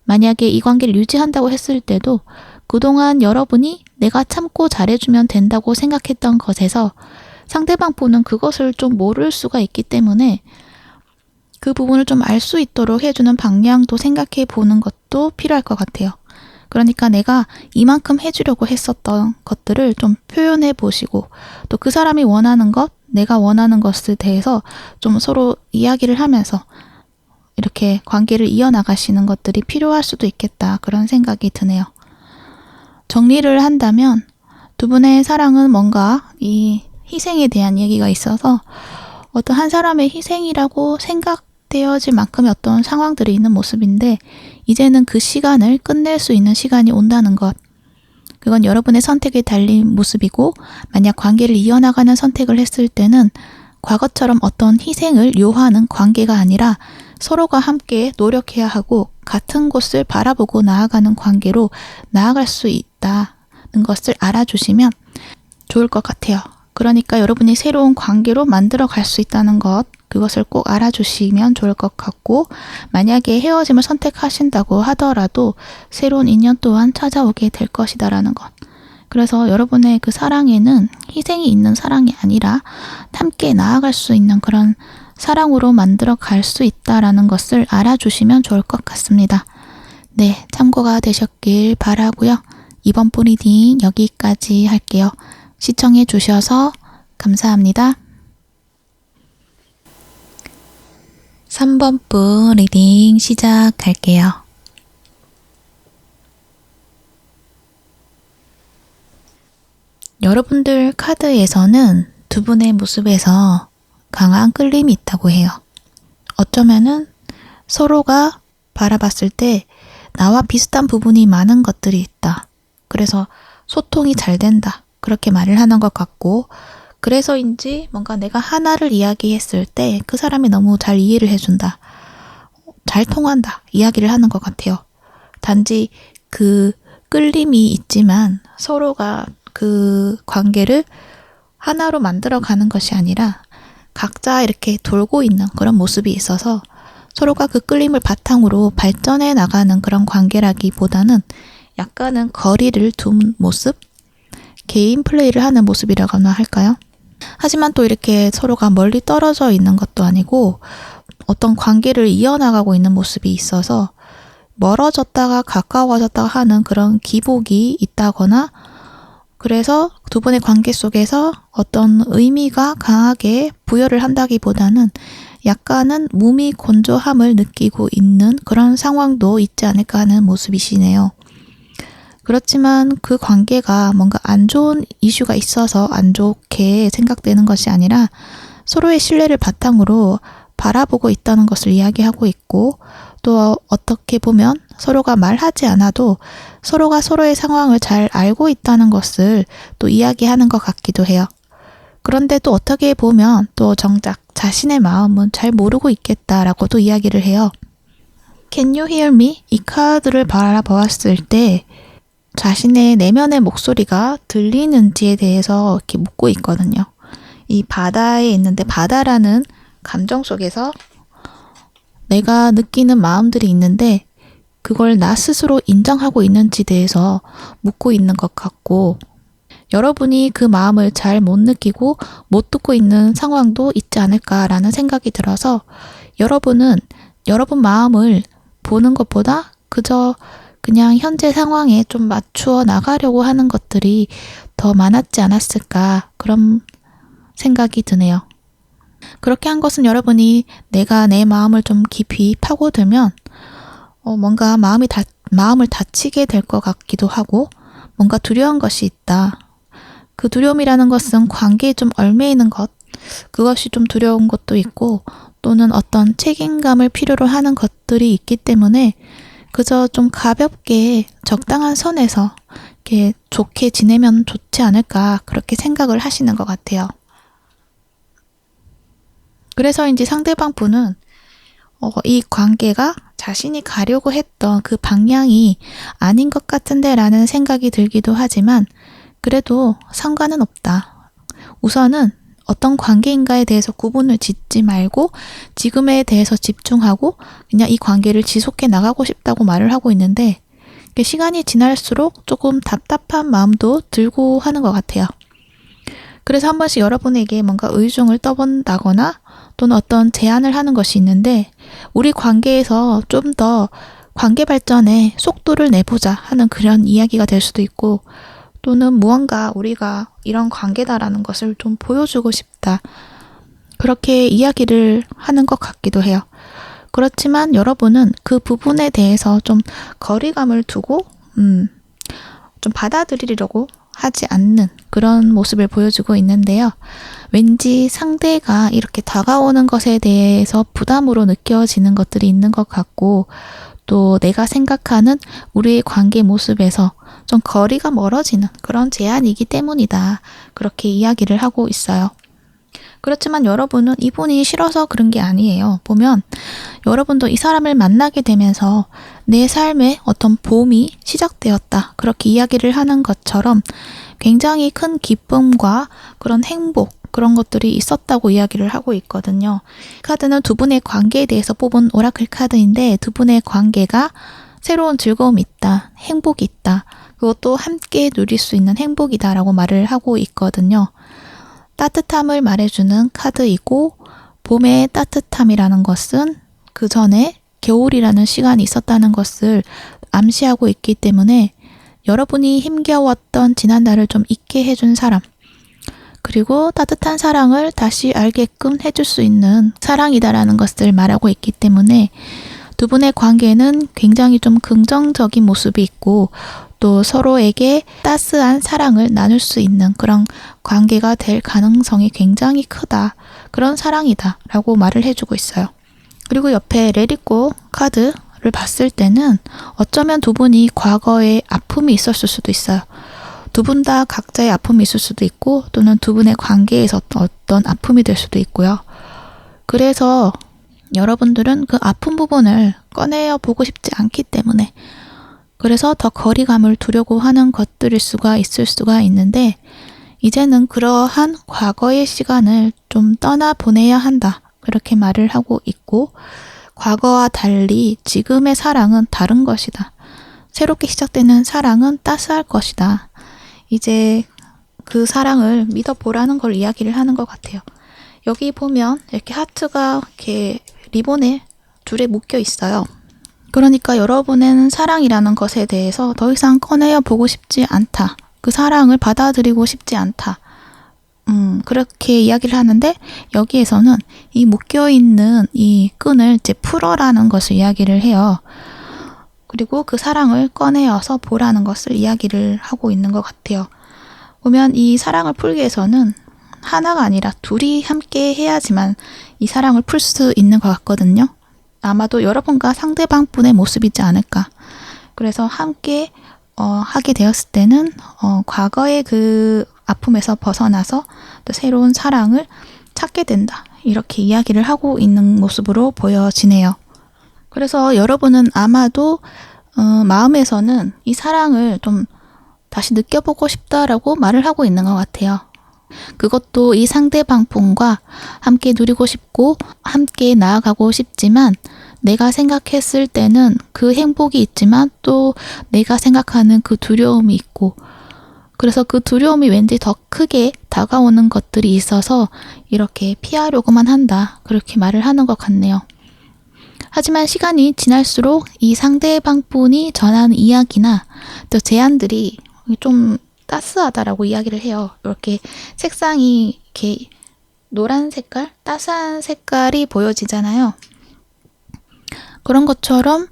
S1: 만약에 이 관계를 유지한다고 했을 때도 그동안 여러분이 내가 참고 잘해주면 된다고 생각했던 것에서 상대방 분은 그것을 좀 모를 수가 있기 때문에 그 부분을 좀 알 수 있도록 해주는 방향도 생각해 보는 것도 필요할 것 같아요. 그러니까 내가 이만큼 해주려고 했었던 것들을 좀 표현해 보시고 또 그 사람이 원하는 것, 내가 원하는 것에 대해서 좀 서로 이야기를 하면서 이렇게 관계를 이어나가시는 것들이 필요할 수도 있겠다 그런 생각이 드네요. 정리를 한다면 두 분의 사랑은 뭔가 이 희생에 대한 얘기가 있어서 어떤 한 사람의 희생이라고 생각되어질 만큼의 어떤 상황들이 있는 모습인데 이제는 그 시간을 끝낼 수 있는 시간이 온다는 것. 그건 여러분의 선택에 달린 모습이고 만약 관계를 이어나가는 선택을 했을 때는 과거처럼 어떤 희생을 요하는 관계가 아니라 서로가 함께 노력해야 하고 같은 곳을 바라보고 나아가는 관계로 나아갈 수 있다는 것을 알아주시면 좋을 것 같아요. 그러니까 여러분이 새로운 관계로 만들어 갈 수 있다는 것, 그것을 꼭 알아주시면 좋을 것 같고, 만약에 헤어짐을 선택하신다고 하더라도 새로운 인연 또한 찾아오게 될 것이다라는 것. 그래서 여러분의 그 사랑에는 희생이 있는 사랑이 아니라 함께 나아갈 수 있는 그런 사랑으로 만들어 갈 수 있다라는 것을 알아주시면 좋을 것 같습니다. 네, 참고가 되셨길 바라고요. 이번 분 리딩 여기까지 할게요. 시청해 주셔서 감사합니다. 3번 분 리딩 시작할게요. 여러분들 카드에서는 두 분의 모습에서 강한 끌림이 있다고 해요. 어쩌면은 서로가 바라봤을 때 나와 비슷한 부분이 많은 것들이 있다. 그래서 소통이 잘 된다. 그렇게 말을 하는 것 같고, 그래서인지 뭔가 내가 하나를 이야기했을 때 그 사람이 너무 잘 이해를 해준다. 잘 통한다. 이야기를 하는 것 같아요. 단지 그 끌림이 있지만 서로가 그 관계를 하나로 만들어 가는 것이 아니라 각자 이렇게 돌고 있는 그런 모습이 있어서 서로가 그 끌림을 바탕으로 발전해 나가는 그런 관계라기보다는 약간은 거리를 둔 모습? 개인 플레이를 하는 모습이라고나 할까요? 하지만 또 이렇게 서로가 멀리 떨어져 있는 것도 아니고 어떤 관계를 이어나가고 있는 모습이 있어서 멀어졌다가 가까워졌다가 하는 그런 기복이 있다거나, 그래서 두 분의 관계 속에서 어떤 의미가 강하게 부여를 한다기보다는 약간은 몸이 건조함을 느끼고 있는 그런 상황도 있지 않을까 하는 모습이시네요. 그렇지만 그 관계가 뭔가 안 좋은 이슈가 있어서 안 좋게 생각되는 것이 아니라 서로의 신뢰를 바탕으로 바라보고 있다는 것을 이야기하고 있고, 또 어떻게 보면 서로가 말하지 않아도 서로가 서로의 상황을 잘 알고 있다는 것을 또 이야기하는 것 같기도 해요. 그런데 또 어떻게 보면 또 정작 자신의 마음은 잘 모르고 있겠다라고도 이야기를 해요. Can you hear me? 이 카드를 바라보았을 때 자신의 내면의 목소리가 들리는지에 대해서 이렇게 묻고 있거든요. 이 바다에 있는데 바다라는 감정 속에서 내가 느끼는 마음들이 있는데 그걸 나 스스로 인정하고 있는지에 대해서 묻고 있는 것 같고, 여러분이 그 마음을 잘 못 느끼고 못 듣고 있는 상황도 있지 않을까라는 생각이 들어서 여러분은 여러분 마음을 보는 것보다 그저 그냥 현재 상황에 좀 맞추어 나가려고 하는 것들이 더 많았지 않았을까, 그런 생각이 드네요. 그렇게 한 것은 여러분이 내가 내 마음을 좀 깊이 파고들면 뭔가 마음을 다치게 될 것 같기도 하고, 뭔가 두려운 것이 있다. 그 두려움이라는 것은 관계에 좀 얽매이는 것, 그것이 좀 두려운 것도 있고, 또는 어떤 책임감을 필요로 하는 것들이 있기 때문에 그저 좀 가볍게 적당한 선에서 이렇게 좋게 지내면 좋지 않을까, 그렇게 생각을 하시는 것 같아요. 그래서인지 상대방 분은 이 관계가 자신이 가려고 했던 그 방향이 아닌 것 같은데 라는 생각이 들기도 하지만, 그래도 상관은 없다. 우선은 어떤 관계인가에 대해서 구분을 짓지 말고 지금에 대해서 집중하고 그냥 이 관계를 지속해 나가고 싶다고 말을 하고 있는데, 시간이 지날수록 조금 답답한 마음도 들고 하는 것 같아요. 그래서 한 번씩 여러분에게 뭔가 의중을 떠본다거나 또는 어떤 제안을 하는 것이 있는데, 우리 관계에서 좀 더 관계 발전에 속도를 내보자 하는 그런 이야기가 될 수도 있고, 또는 무언가 우리가 이런 관계다라는 것을 좀 보여주고 싶다, 그렇게 이야기를 하는 것 같기도 해요. 그렇지만 여러분은 그 부분에 대해서 좀 거리감을 두고 좀 받아들이려고 하지 않는 그런 모습을 보여주고 있는데요. 왠지 상대가 이렇게 다가오는 것에 대해서 부담으로 느껴지는 것들이 있는 것 같고, 또 내가 생각하는 우리의 관계 모습에서 좀 거리가 멀어지는 그런 제안이기 때문이다, 그렇게 이야기를 하고 있어요. 그렇지만 여러분은 이분이 싫어서 그런 게 아니에요. 보면 여러분도 이 사람을 만나게 되면서 내 삶에 어떤 봄이 시작되었다, 그렇게 이야기를 하는 것처럼 굉장히 큰 기쁨과 그런 행복, 그런 것들이 있었다고 이야기를 하고 있거든요. 카드는 두 분의 관계에 대해서 뽑은 오라클 카드인데 두 분의 관계가 새로운 즐거움이 있다, 행복이 있다, 그것도 함께 누릴 수 있는 행복이다라고 말을 하고 있거든요. 따뜻함을 말해주는 카드이고 봄의 따뜻함이라는 것은 그 전에 겨울이라는 시간이 있었다는 것을 암시하고 있기 때문에 여러분이 힘겨웠던 지난날을 좀 잊게 해준 사람, 그리고 따뜻한 사랑을 다시 알게끔 해줄 수 있는 사랑이다라는 것을 말하고 있기 때문에 두 분의 관계는 굉장히 좀 긍정적인 모습이 있고 또 서로에게 따스한 사랑을 나눌 수 있는 그런 관계가 될 가능성이 굉장히 크다. 그런 사랑이다 라고 말을 해주고 있어요. 그리고 옆에 레디고 카드를 봤을 때는 어쩌면 두 분이 과거에 아픔이 있었을 수도 있어요. 두 분 다 각자의 아픔이 있을 수도 있고 또는 두 분의 관계에서 어떤 아픔이 될 수도 있고요. 그래서 여러분들은 그 아픈 부분을 꺼내어 보고 싶지 않기 때문에 그래서 더 거리감을 두려고 하는 것들일 수가 있을 수가 있는데 이제는 그러한 과거의 시간을 좀 떠나보내야 한다. 그렇게 말을 하고 있고 과거와 달리 지금의 사랑은 다른 것이다. 새롭게 시작되는 사랑은 따스할 것이다. 이제 그 사랑을 믿어보라는 걸 이야기를 하는 것 같아요. 여기 보면 이렇게 하트가 이렇게 리본에 줄에 묶여 있어요. 그러니까 여러분은 사랑이라는 것에 대해서 더 이상 꺼내어 보고 싶지 않다. 그 사랑을 받아들이고 싶지 않다. 그렇게 이야기를 하는데 여기에서는 이 묶여있는 이 끈을 이제 풀어라는 것을 이야기를 해요. 그리고 그 사랑을 꺼내어서 보라는 것을 이야기를 하고 있는 것 같아요. 보면 이 사랑을 풀기 위해서는 하나가 아니라 둘이 함께 해야지만 이 사랑을 풀 수 있는 것 같거든요. 아마도 여러분과 상대방분의 모습이지 않을까. 그래서 함께 하게 되었을 때는 과거의 그 아픔에서 벗어나서 또 새로운 사랑을 찾게 된다. 이렇게 이야기를 하고 있는 모습으로 보여지네요. 그래서 여러분은 아마도 마음에서는 이 사랑을 좀 다시 느껴보고 싶다라고 말을 하고 있는 것 같아요. 그것도 이 상대방분과 함께 누리고 싶고 함께 나아가고 싶지만 내가 생각했을 때는 그 행복이 있지만 또 내가 생각하는 그 두려움이 있고 그래서 그 두려움이 왠지 더 크게 다가오는 것들이 있어서 이렇게 피하려고만 한다. 그렇게 말을 하는 것 같네요. 하지만 시간이 지날수록 이 상대방분이 전하는 이야기나 또 제안들이 좀 따스하다라고 이야기를 해요. 이렇게 색상이 이렇게 노란 색깔, 따스한 색깔이 보여지잖아요. 그런 것처럼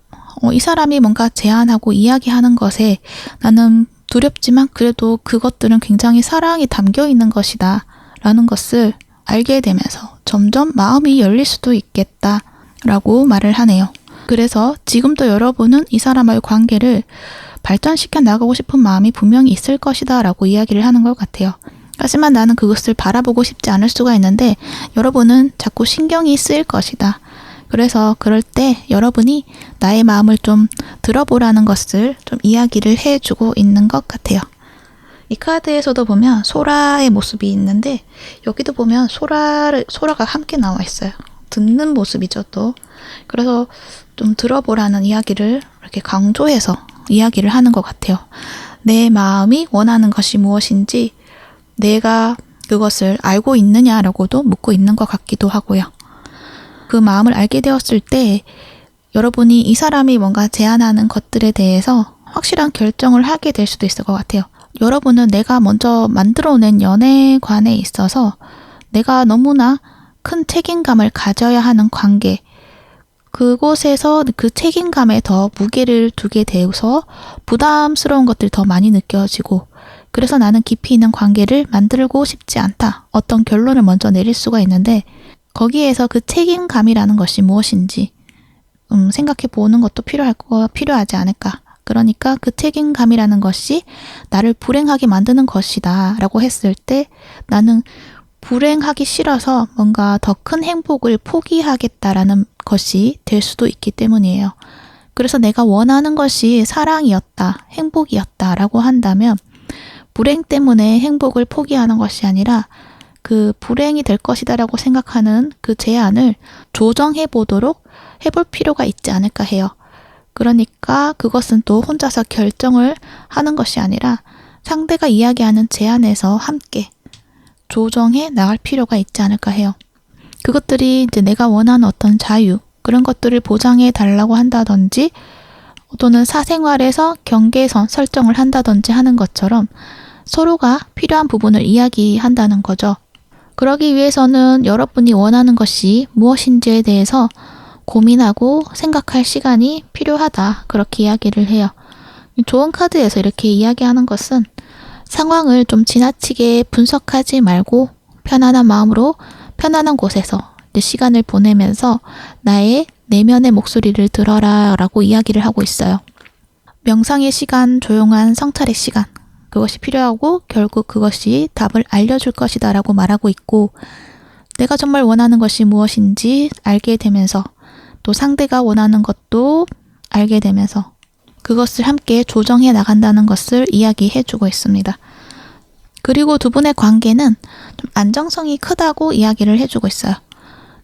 S1: 이 사람이 뭔가 제안하고 이야기하는 것에 나는 두렵지만 그래도 그것들은 굉장히 사랑이 담겨 있는 것이다 라는 것을 알게 되면서 점점 마음이 열릴 수도 있겠다 라고 말을 하네요. 그래서 지금도 여러분은 이 사람과의 관계를 발전시켜 나가고 싶은 마음이 분명히 있을 것이다 라고 이야기를 하는 것 같아요. 하지만 나는 그것을 바라보고 싶지 않을 수가 있는데 여러분은 자꾸 신경이 쓰일 것이다. 그래서 그럴 때 여러분이 나의 마음을 좀 들어보라는 것을 좀 이야기를 해주고 있는 것 같아요. 이 카드에서도 보면 소라의 모습이 있는데 여기도 보면 소라가 함께 나와 있어요. 듣는 모습이죠 또. 그래서 좀 들어보라는 이야기를 이렇게 강조해서 이야기를 하는 것 같아요. 내 마음이 원하는 것이 무엇인지 내가 그것을 알고 있느냐라고도 묻고 있는 것 같기도 하고요. 그 마음을 알게 되었을 때 여러분이 이 사람이 뭔가 제안하는 것들에 대해서 확실한 결정을 하게 될 수도 있을 것 같아요. 여러분은 내가 먼저 만들어낸 연애관에 있어서 내가 너무나 큰 책임감을 가져야 하는 관계, 그곳에서 그 책임감에 더 무게를 두게 되어서 부담스러운 것들이 더 많이 느껴지고 그래서 나는 깊이 있는 관계를 만들고 싶지 않다. 어떤 결론을 먼저 내릴 수가 있는데 거기에서 그 책임감이라는 것이 무엇인지 생각해 보는 것도 필요하지 않을까. 그러니까 그 책임감이라는 것이 나를 불행하게 만드는 것이다 라고 했을 때 나는 불행하기 싫어서 뭔가 더 큰 행복을 포기하겠다라는 것이 될 수도 있기 때문이에요. 그래서 내가 원하는 것이 사랑이었다, 행복이었다 라고 한다면 불행 때문에 행복을 포기하는 것이 아니라 그 불행이 될 것이다라고 생각하는 그 제안을 조정해 보도록 해볼 필요가 있지 않을까 해요. 그러니까 그것은 또 혼자서 결정을 하는 것이 아니라 상대가 이야기하는 제안에서 함께 조정해 나갈 필요가 있지 않을까 해요. 그것들이 이제 내가 원하는 어떤 자유, 그런 것들을 보장해 달라고 한다든지 또는 사생활에서 경계선 설정을 한다든지 하는 것처럼 서로가 필요한 부분을 이야기한다는 거죠. 그러기 위해서는 여러분이 원하는 것이 무엇인지에 대해서 고민하고 생각할 시간이 필요하다. 그렇게 이야기를 해요. 좋은 카드에서 이렇게 이야기하는 것은 상황을 좀 지나치게 분석하지 말고 편안한 마음으로 편안한 곳에서 시간을 보내면서 나의 내면의 목소리를 들어라 라고 이야기를 하고 있어요. 명상의 시간, 조용한 성찰의 시간, 그것이 필요하고 결국 그것이 답을 알려줄 것이다 라고 말하고 있고, 내가 정말 원하는 것이 무엇인지 알게 되면서 또 상대가 원하는 것도 알게 되면서 그것을 함께 조정해 나간다는 것을 이야기해 주고 있습니다. 그리고 두 분의 관계는 좀 안정성이 크다고 이야기를 해주고 있어요.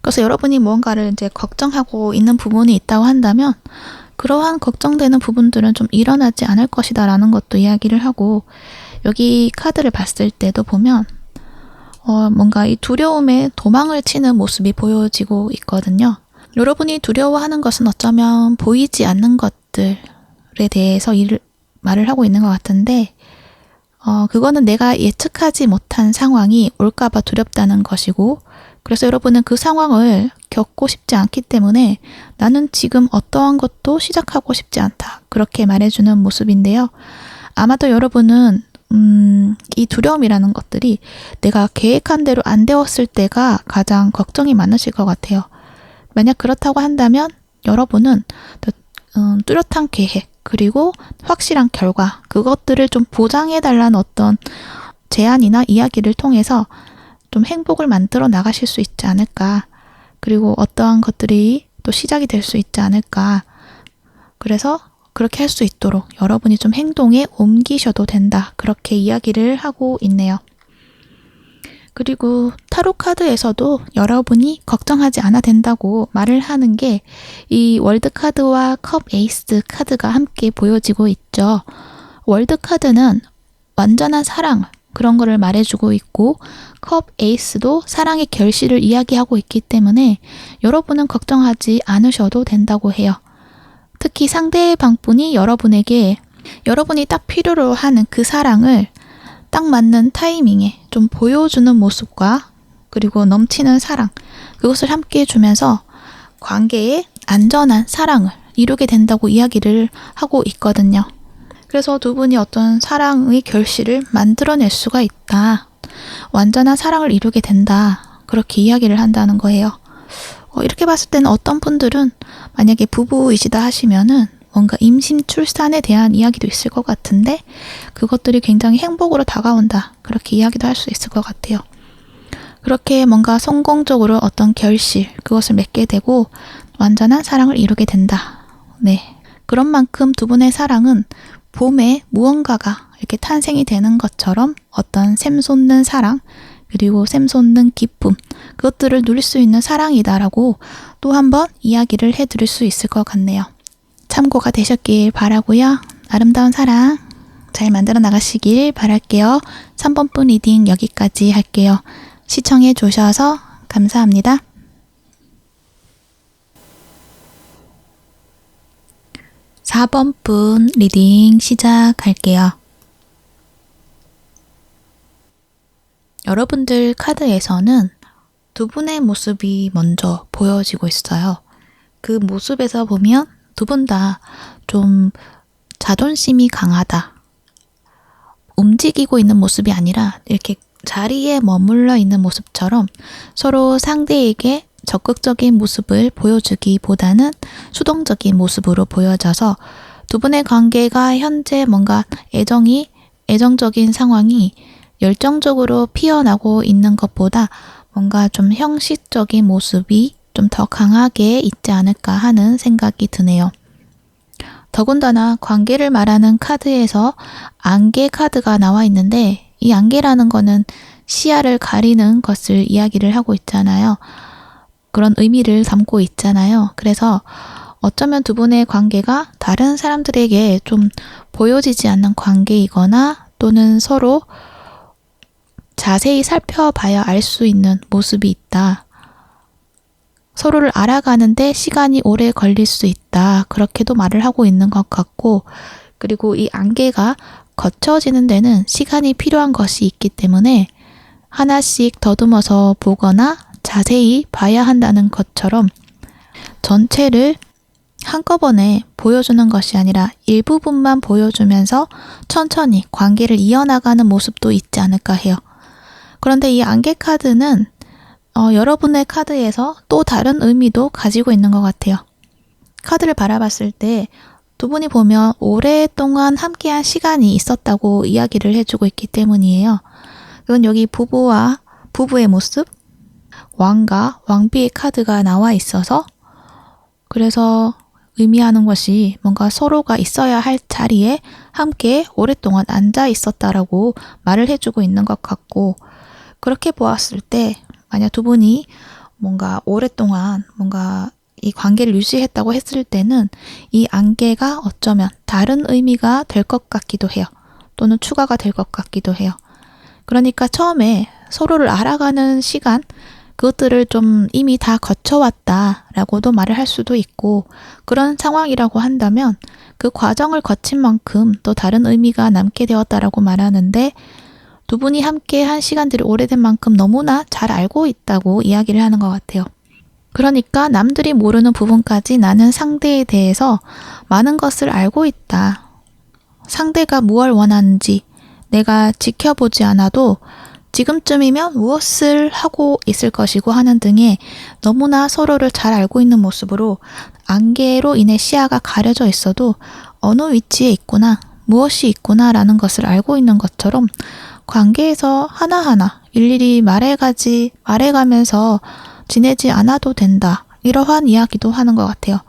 S1: 그래서 여러분이 무언가를 이제 걱정하고 있는 부분이 있다고 한다면 그러한 걱정되는 부분들은 좀 일어나지 않을 것이다 라는 것도 이야기를 하고, 여기 카드를 봤을 때도 보면 뭔가 이 두려움에 도망을 치는 모습이 보여지고 있거든요. 여러분이 두려워하는 것은 어쩌면 보이지 않는 것들에 대해서 말을 하고 있는 것 같은데, 그거는 내가 예측하지 못한 상황이 올까봐 두렵다는 것이고, 그래서 여러분은 그 상황을 겪고 싶지 않기 때문에 나는 지금 어떠한 것도 시작하고 싶지 않다. 그렇게 말해주는 모습인데요. 아마도 여러분은 이 두려움이라는 것들이 내가 계획한 대로 안 되었을 때가 가장 걱정이 많으실 것 같아요. 만약 그렇다고 한다면 여러분은 뚜렷한 계획 그리고 확실한 결과, 그것들을 좀 보장해달라는 어떤 제안이나 이야기를 통해서 좀 행복을 만들어 나가실 수 있지 않을까. 그리고 어떠한 것들이 또 시작이 될 수 있지 않을까. 그래서 그렇게 할 수 있도록 여러분이 좀 행동에 옮기셔도 된다. 그렇게 이야기를 하고 있네요. 그리고 타로 카드에서도 여러분이 걱정하지 않아도 된다고 말을 하는 게 이 월드 카드와 컵 에이스 카드가 함께 보여지고 있죠. 월드 카드는 완전한 사랑, 그런 거를 말해주고 있고, 컵 에이스도 사랑의 결실을 이야기하고 있기 때문에 여러분은 걱정하지 않으셔도 된다고 해요. 특히 상대방분이 여러분에게 여러분이 딱 필요로 하는 그 사랑을 딱 맞는 타이밍에 좀 보여주는 모습과 그리고 넘치는 사랑, 그것을 함께 해주면서 관계에 안전한 사랑을 이루게 된다고 이야기를 하고 있거든요. 그래서 두 분이 어떤 사랑의 결실을 만들어낼 수가 있다. 완전한 사랑을 이루게 된다. 그렇게 이야기를 한다는 거예요. 이렇게 봤을 때는 어떤 분들은 만약에 부부이시다 하시면은 뭔가 임신 출산에 대한 이야기도 있을 것 같은데 그것들이 굉장히 행복으로 다가온다. 그렇게 이야기도 할 수 있을 것 같아요. 그렇게 뭔가 성공적으로 어떤 결실, 그것을 맺게 되고 완전한 사랑을 이루게 된다. 네. 그런 만큼 두 분의 사랑은 봄에 무언가가 이렇게 탄생이 되는 것처럼 어떤 샘솟는 사랑, 그리고 샘솟는 기쁨, 그것들을 누릴 수 있는 사랑이다라고 또 한번 이야기를 해드릴 수 있을 것 같네요. 참고가 되셨길 바라고요. 아름다운 사랑 잘 만들어 나가시길 바랄게요. 3번 분 리딩 여기까지 할게요. 시청해 주셔서 감사합니다. 4번 분 리딩 시작할게요. 여러분들 카드에서는 두 분의 모습이 먼저 보여지고 있어요. 그 모습에서 보면 두 분 다 좀 자존심이 강하다. 움직이고 있는 모습이 아니라 이렇게 자리에 머물러 있는 모습처럼 서로 상대에게 적극적인 모습을 보여주기보다는 수동적인 모습으로 보여져서 두 분의 관계가 현재 뭔가 애정적인 상황이 열정적으로 피어나고 있는 것보다 뭔가 좀 형식적인 모습이 좀 더 강하게 있지 않을까 하는 생각이 드네요. 더군다나 관계를 말하는 카드에서 안개 카드가 나와 있는데 이 안개라는 거는 시야를 가리는 것을 이야기를 하고 있잖아요. 그런 의미를 담고 있잖아요. 그래서 어쩌면 두 분의 관계가 다른 사람들에게 좀 보여지지 않는 관계이거나 또는 서로 자세히 살펴봐야 알 수 있는 모습이 있다. 서로를 알아가는데 시간이 오래 걸릴 수 있다. 그렇게도 말을 하고 있는 것 같고, 그리고 이 안개가 거쳐지는 데는 시간이 필요한 것이 있기 때문에 하나씩 더듬어서 보거나 자세히 봐야 한다는 것처럼 전체를 한꺼번에 보여주는 것이 아니라 일부분만 보여주면서 천천히 관계를 이어나가는 모습도 있지 않을까 해요. 그런데 이 안개 카드는 여러분의 카드에서 또 다른 의미도 가지고 있는 것 같아요. 카드를 바라봤을 때 두 분이 보면 오랫동안 함께한 시간이 있었다고 이야기를 해주고 있기 때문이에요. 이건 여기 부부의 모습, 왕과 왕비의 카드가 나와 있어서 그래서 의미하는 것이 뭔가 서로가 있어야 할 자리에 함께 오랫동안 앉아 있었다라고 말을 해주고 있는 것 같고, 그렇게 보았을 때 만약 두 분이 뭔가 오랫동안 뭔가 이 관계를 유지했다고 했을 때는 이 안개가 어쩌면 다른 의미가 될 것 같기도 해요. 또는 추가가 될 것 같기도 해요. 그러니까 처음에 서로를 알아가는 시간, 그것들을 좀 이미 다 거쳐왔다라고도 말을 할 수도 있고, 그런 상황이라고 한다면 그 과정을 거친 만큼 또 다른 의미가 남게 되었다라고 말하는데, 두 분이 함께 한 시간들이 오래된 만큼 너무나 잘 알고 있다고 이야기를 하는 것 같아요. 그러니까 남들이 모르는 부분까지 나는 상대에 대해서 많은 것을 알고 있다. 상대가 무엇을 원하는지 내가 지켜보지 않아도 지금쯤이면 무엇을 하고 있을 것이고 하는 등의 너무나 서로를 잘 알고 있는 모습으로 안개로 인해 시야가 가려져 있어도 어느 위치에 있구나, 무엇이 있구나라는 것을 알고 있는 것처럼 관계에서 하나하나 일일이 말해가면서 지내지 않아도 된다. 이러한 이야기도 하는 것 같아요.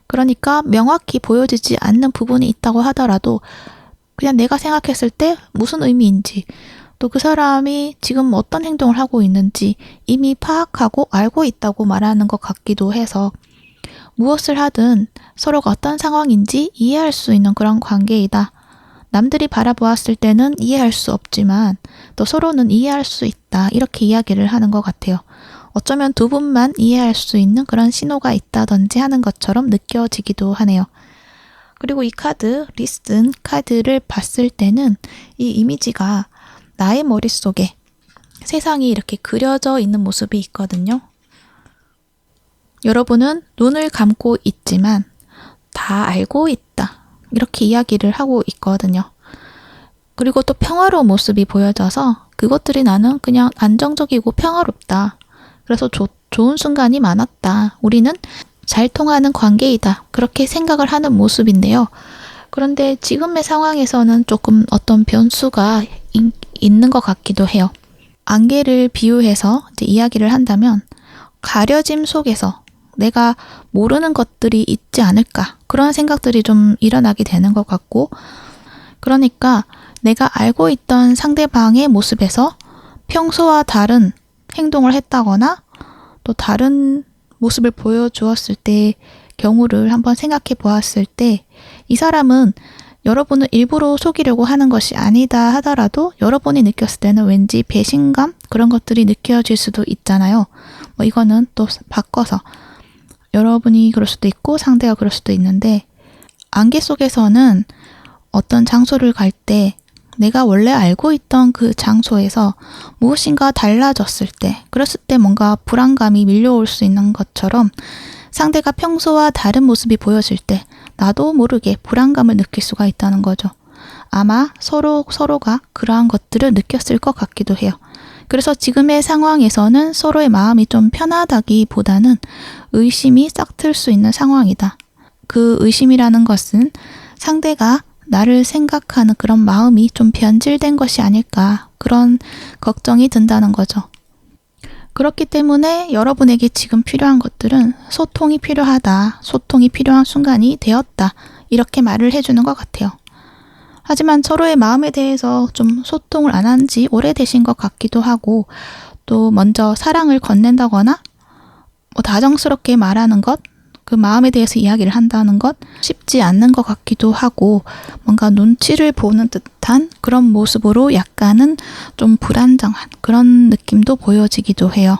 S1: 그러니까 명확히 보여지지 않는 부분이 있다고 하더라도 그냥 내가 생각했을 때 무슨 의미인지, 또 그 사람이 지금 어떤 행동을 하고 있는지 이미 파악하고 알고 있다고 말하는 것 같기도 해서 무엇을 하든 서로가 어떤 상황인지 이해할 수 있는 그런 관계이다. 남들이 바라보았을 때는 이해할 수 없지만 또 서로는 이해할 수 있다. 이렇게 이야기를 하는 것 같아요. 어쩌면 두 분만 이해할 수 있는 그런 신호가 있다든지 하는 것처럼 느껴지기도 하네요. 그리고 이 카드, 리슨 카드를 봤을 때는 이 이미지가 나의 머릿속에 세상이 이렇게 그려져 있는 모습이 있거든요. 여러분은 눈을 감고 있지만 다 알고 있다. 이렇게 이야기를 하고 있거든요. 그리고 또 평화로운 모습이 보여져서 그것들이 나는 그냥 안정적이고 평화롭다. 그래서 좋은 순간이 많았다. 우리는 잘 통하는 관계이다. 그렇게 생각을 하는 모습인데요. 그런데 지금의 상황에서는 조금 어떤 변수가 있는 것 같기도 해요. 안개를 비유해서 이제 이야기를 한다면 가려짐 속에서 내가 모르는 것들이 있지 않을까, 그런 생각들이 좀 일어나게 되는 것 같고, 그러니까 내가 알고 있던 상대방의 모습에서 평소와 다른 행동을 했다거나 또 다른 모습을 보여주었을 때 경우를 한번 생각해 보았을 때 이 사람은 여러분을 일부러 속이려고 하는 것이 아니다 하더라도 여러분이 느꼈을 때는 왠지 배신감, 그런 것들이 느껴질 수도 있잖아요. 이거는 또 바꿔서 여러분이 그럴 수도 있고 상대가 그럴 수도 있는데, 안개 속에서는 어떤 장소를 갈 때 내가 원래 알고 있던 그 장소에서 무엇인가 달라졌을 때, 그랬을 때 뭔가 불안감이 밀려올 수 있는 것처럼 상대가 평소와 다른 모습이 보여질 때 나도 모르게 불안감을 느낄 수가 있다는 거죠. 아마 서로가 그러한 것들을 느꼈을 것 같기도 해요. 그래서 지금의 상황에서는 서로의 마음이 좀 편하다기보다는 의심이 싹틀 수 있는 상황이다. 그 의심이라는 것은 상대가 나를 생각하는 그런 마음이 좀 변질된 것이 아닐까, 그런 걱정이 든다는 거죠. 그렇기 때문에 여러분에게 지금 필요한 것들은 소통이 필요하다, 소통이 필요한 순간이 되었다, 이렇게 말을 해주는 것 같아요. 하지만 서로의 마음에 대해서 좀 소통을 안 한 지 오래되신 것 같기도 하고, 또 먼저 사랑을 건넨다거나 다정스럽게 말하는 것, 그 마음에 대해서 이야기를 한다는 것 쉽지 않는 것 같기도 하고, 뭔가 눈치를 보는 듯한 그런 모습으로 약간은 좀 불안정한 그런 느낌도 보여지기도 해요.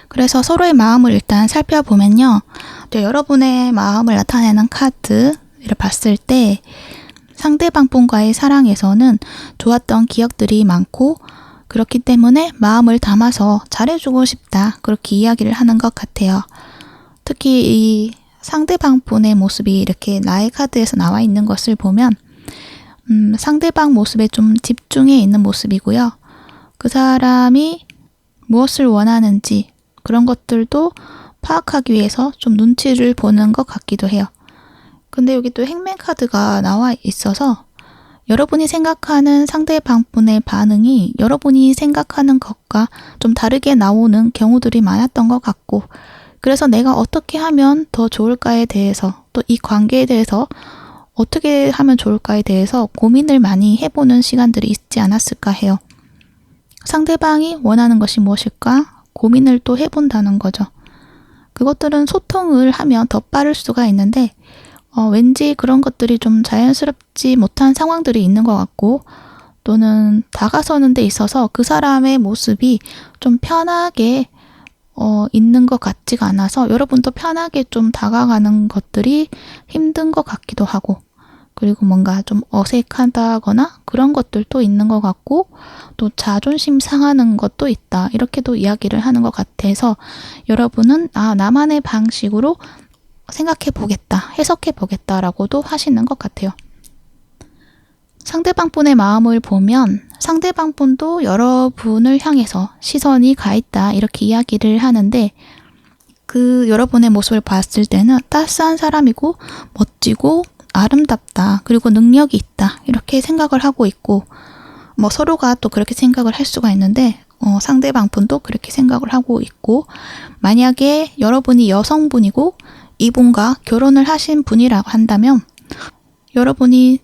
S1: 그래서 서로의 마음을 일단 살펴보면요, 여러분의 마음을 나타내는 카드를 봤을 때 상대방 분과의 사랑에서는 좋았던 기억들이 많고, 그렇기 때문에 마음을 담아서 잘해주고 싶다, 그렇게 이야기를 하는 것 같아요. 특히 이 상대방 분의 모습이 이렇게 나의 카드에서 나와 있는 것을 보면 상대방 모습에 좀 집중해 있는 모습이고요. 그 사람이 무엇을 원하는지 그런 것들도 파악하기 위해서 좀 눈치를 보는 것 같기도 해요. 근데 여기 또 행맨 카드가 나와 있어서 여러분이 생각하는 상대방 분의 반응이 여러분이 생각하는 것과 좀 다르게 나오는 경우들이 많았던 것 같고, 그래서 내가 어떻게 하면 더 좋을까에 대해서, 또 이 관계에 대해서 어떻게 하면 좋을까에 대해서 고민을 많이 해보는 시간들이 있지 않았을까 해요. 상대방이 원하는 것이 무엇일까 고민을 또 해본다는 거죠. 그것들은 소통을 하면 더 빠를 수가 있는데 왠지 그런 것들이 좀 자연스럽지 못한 상황들이 있는 것 같고, 또는 다가서는 데 있어서 그 사람의 모습이 좀 편하게 있는 것 같지가 않아서 여러분도 편하게 좀 다가가는 것들이 힘든 것 같기도 하고, 그리고 뭔가 좀 어색하다거나 그런 것들도 있는 것 같고, 또 자존심 상하는 것도 있다, 이렇게도 이야기를 하는 것 같아서 여러분은 나만의 방식으로 생각해 보겠다, 해석해 보겠다라고도 하시는 것 같아요. 상대방 분의 마음을 보면 상대방 분도 여러분을 향해서 시선이 가 있다, 이렇게 이야기를 하는데, 그 여러분의 모습을 봤을 때는 따스한 사람이고 멋지고 아름답다, 그리고 능력이 있다, 이렇게 생각을 하고 있고, 서로가 또 그렇게 생각을 할 수가 있는데 상대방 분도 그렇게 생각을 하고 있고, 만약에 여러분이 여성분이고 이분과 결혼을 하신 분이라고 한다면 여러분이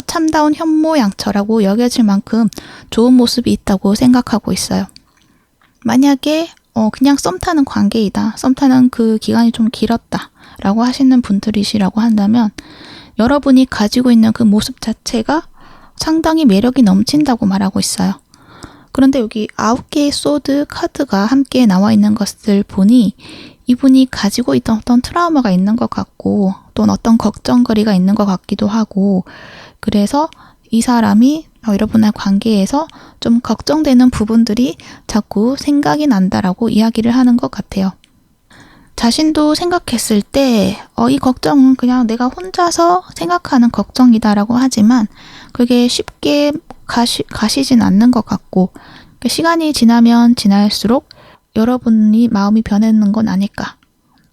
S1: 참다운 현모양처라고 여겨질 만큼 좋은 모습이 있다고 생각하고 있어요. 만약에 그냥 썸 타는 관계이다, 썸 타는 그 기간이 좀 길었다 라고 하시는 분들이시라고 한다면 여러분이 가지고 있는 그 모습 자체가 상당히 매력이 넘친다고 말하고 있어요. 그런데 여기 9개의 소드 카드가 함께 나와 있는 것을 보니 이분이 가지고 있던 어떤 트라우마가 있는 것 같고, 또는 어떤 걱정거리가 있는 것 같기도 하고, 그래서 이 사람이 여러분의 관계에서 좀 걱정되는 부분들이 자꾸 생각이 난다라고 이야기를 하는 것 같아요. 자신도 생각했을 때 이 걱정은 그냥 내가 혼자서 생각하는 걱정이다라고 하지만 그게 쉽게 가시진 않는 것 같고, 시간이 지나면 지날수록 여러분이 마음이 변했는 건 아닐까,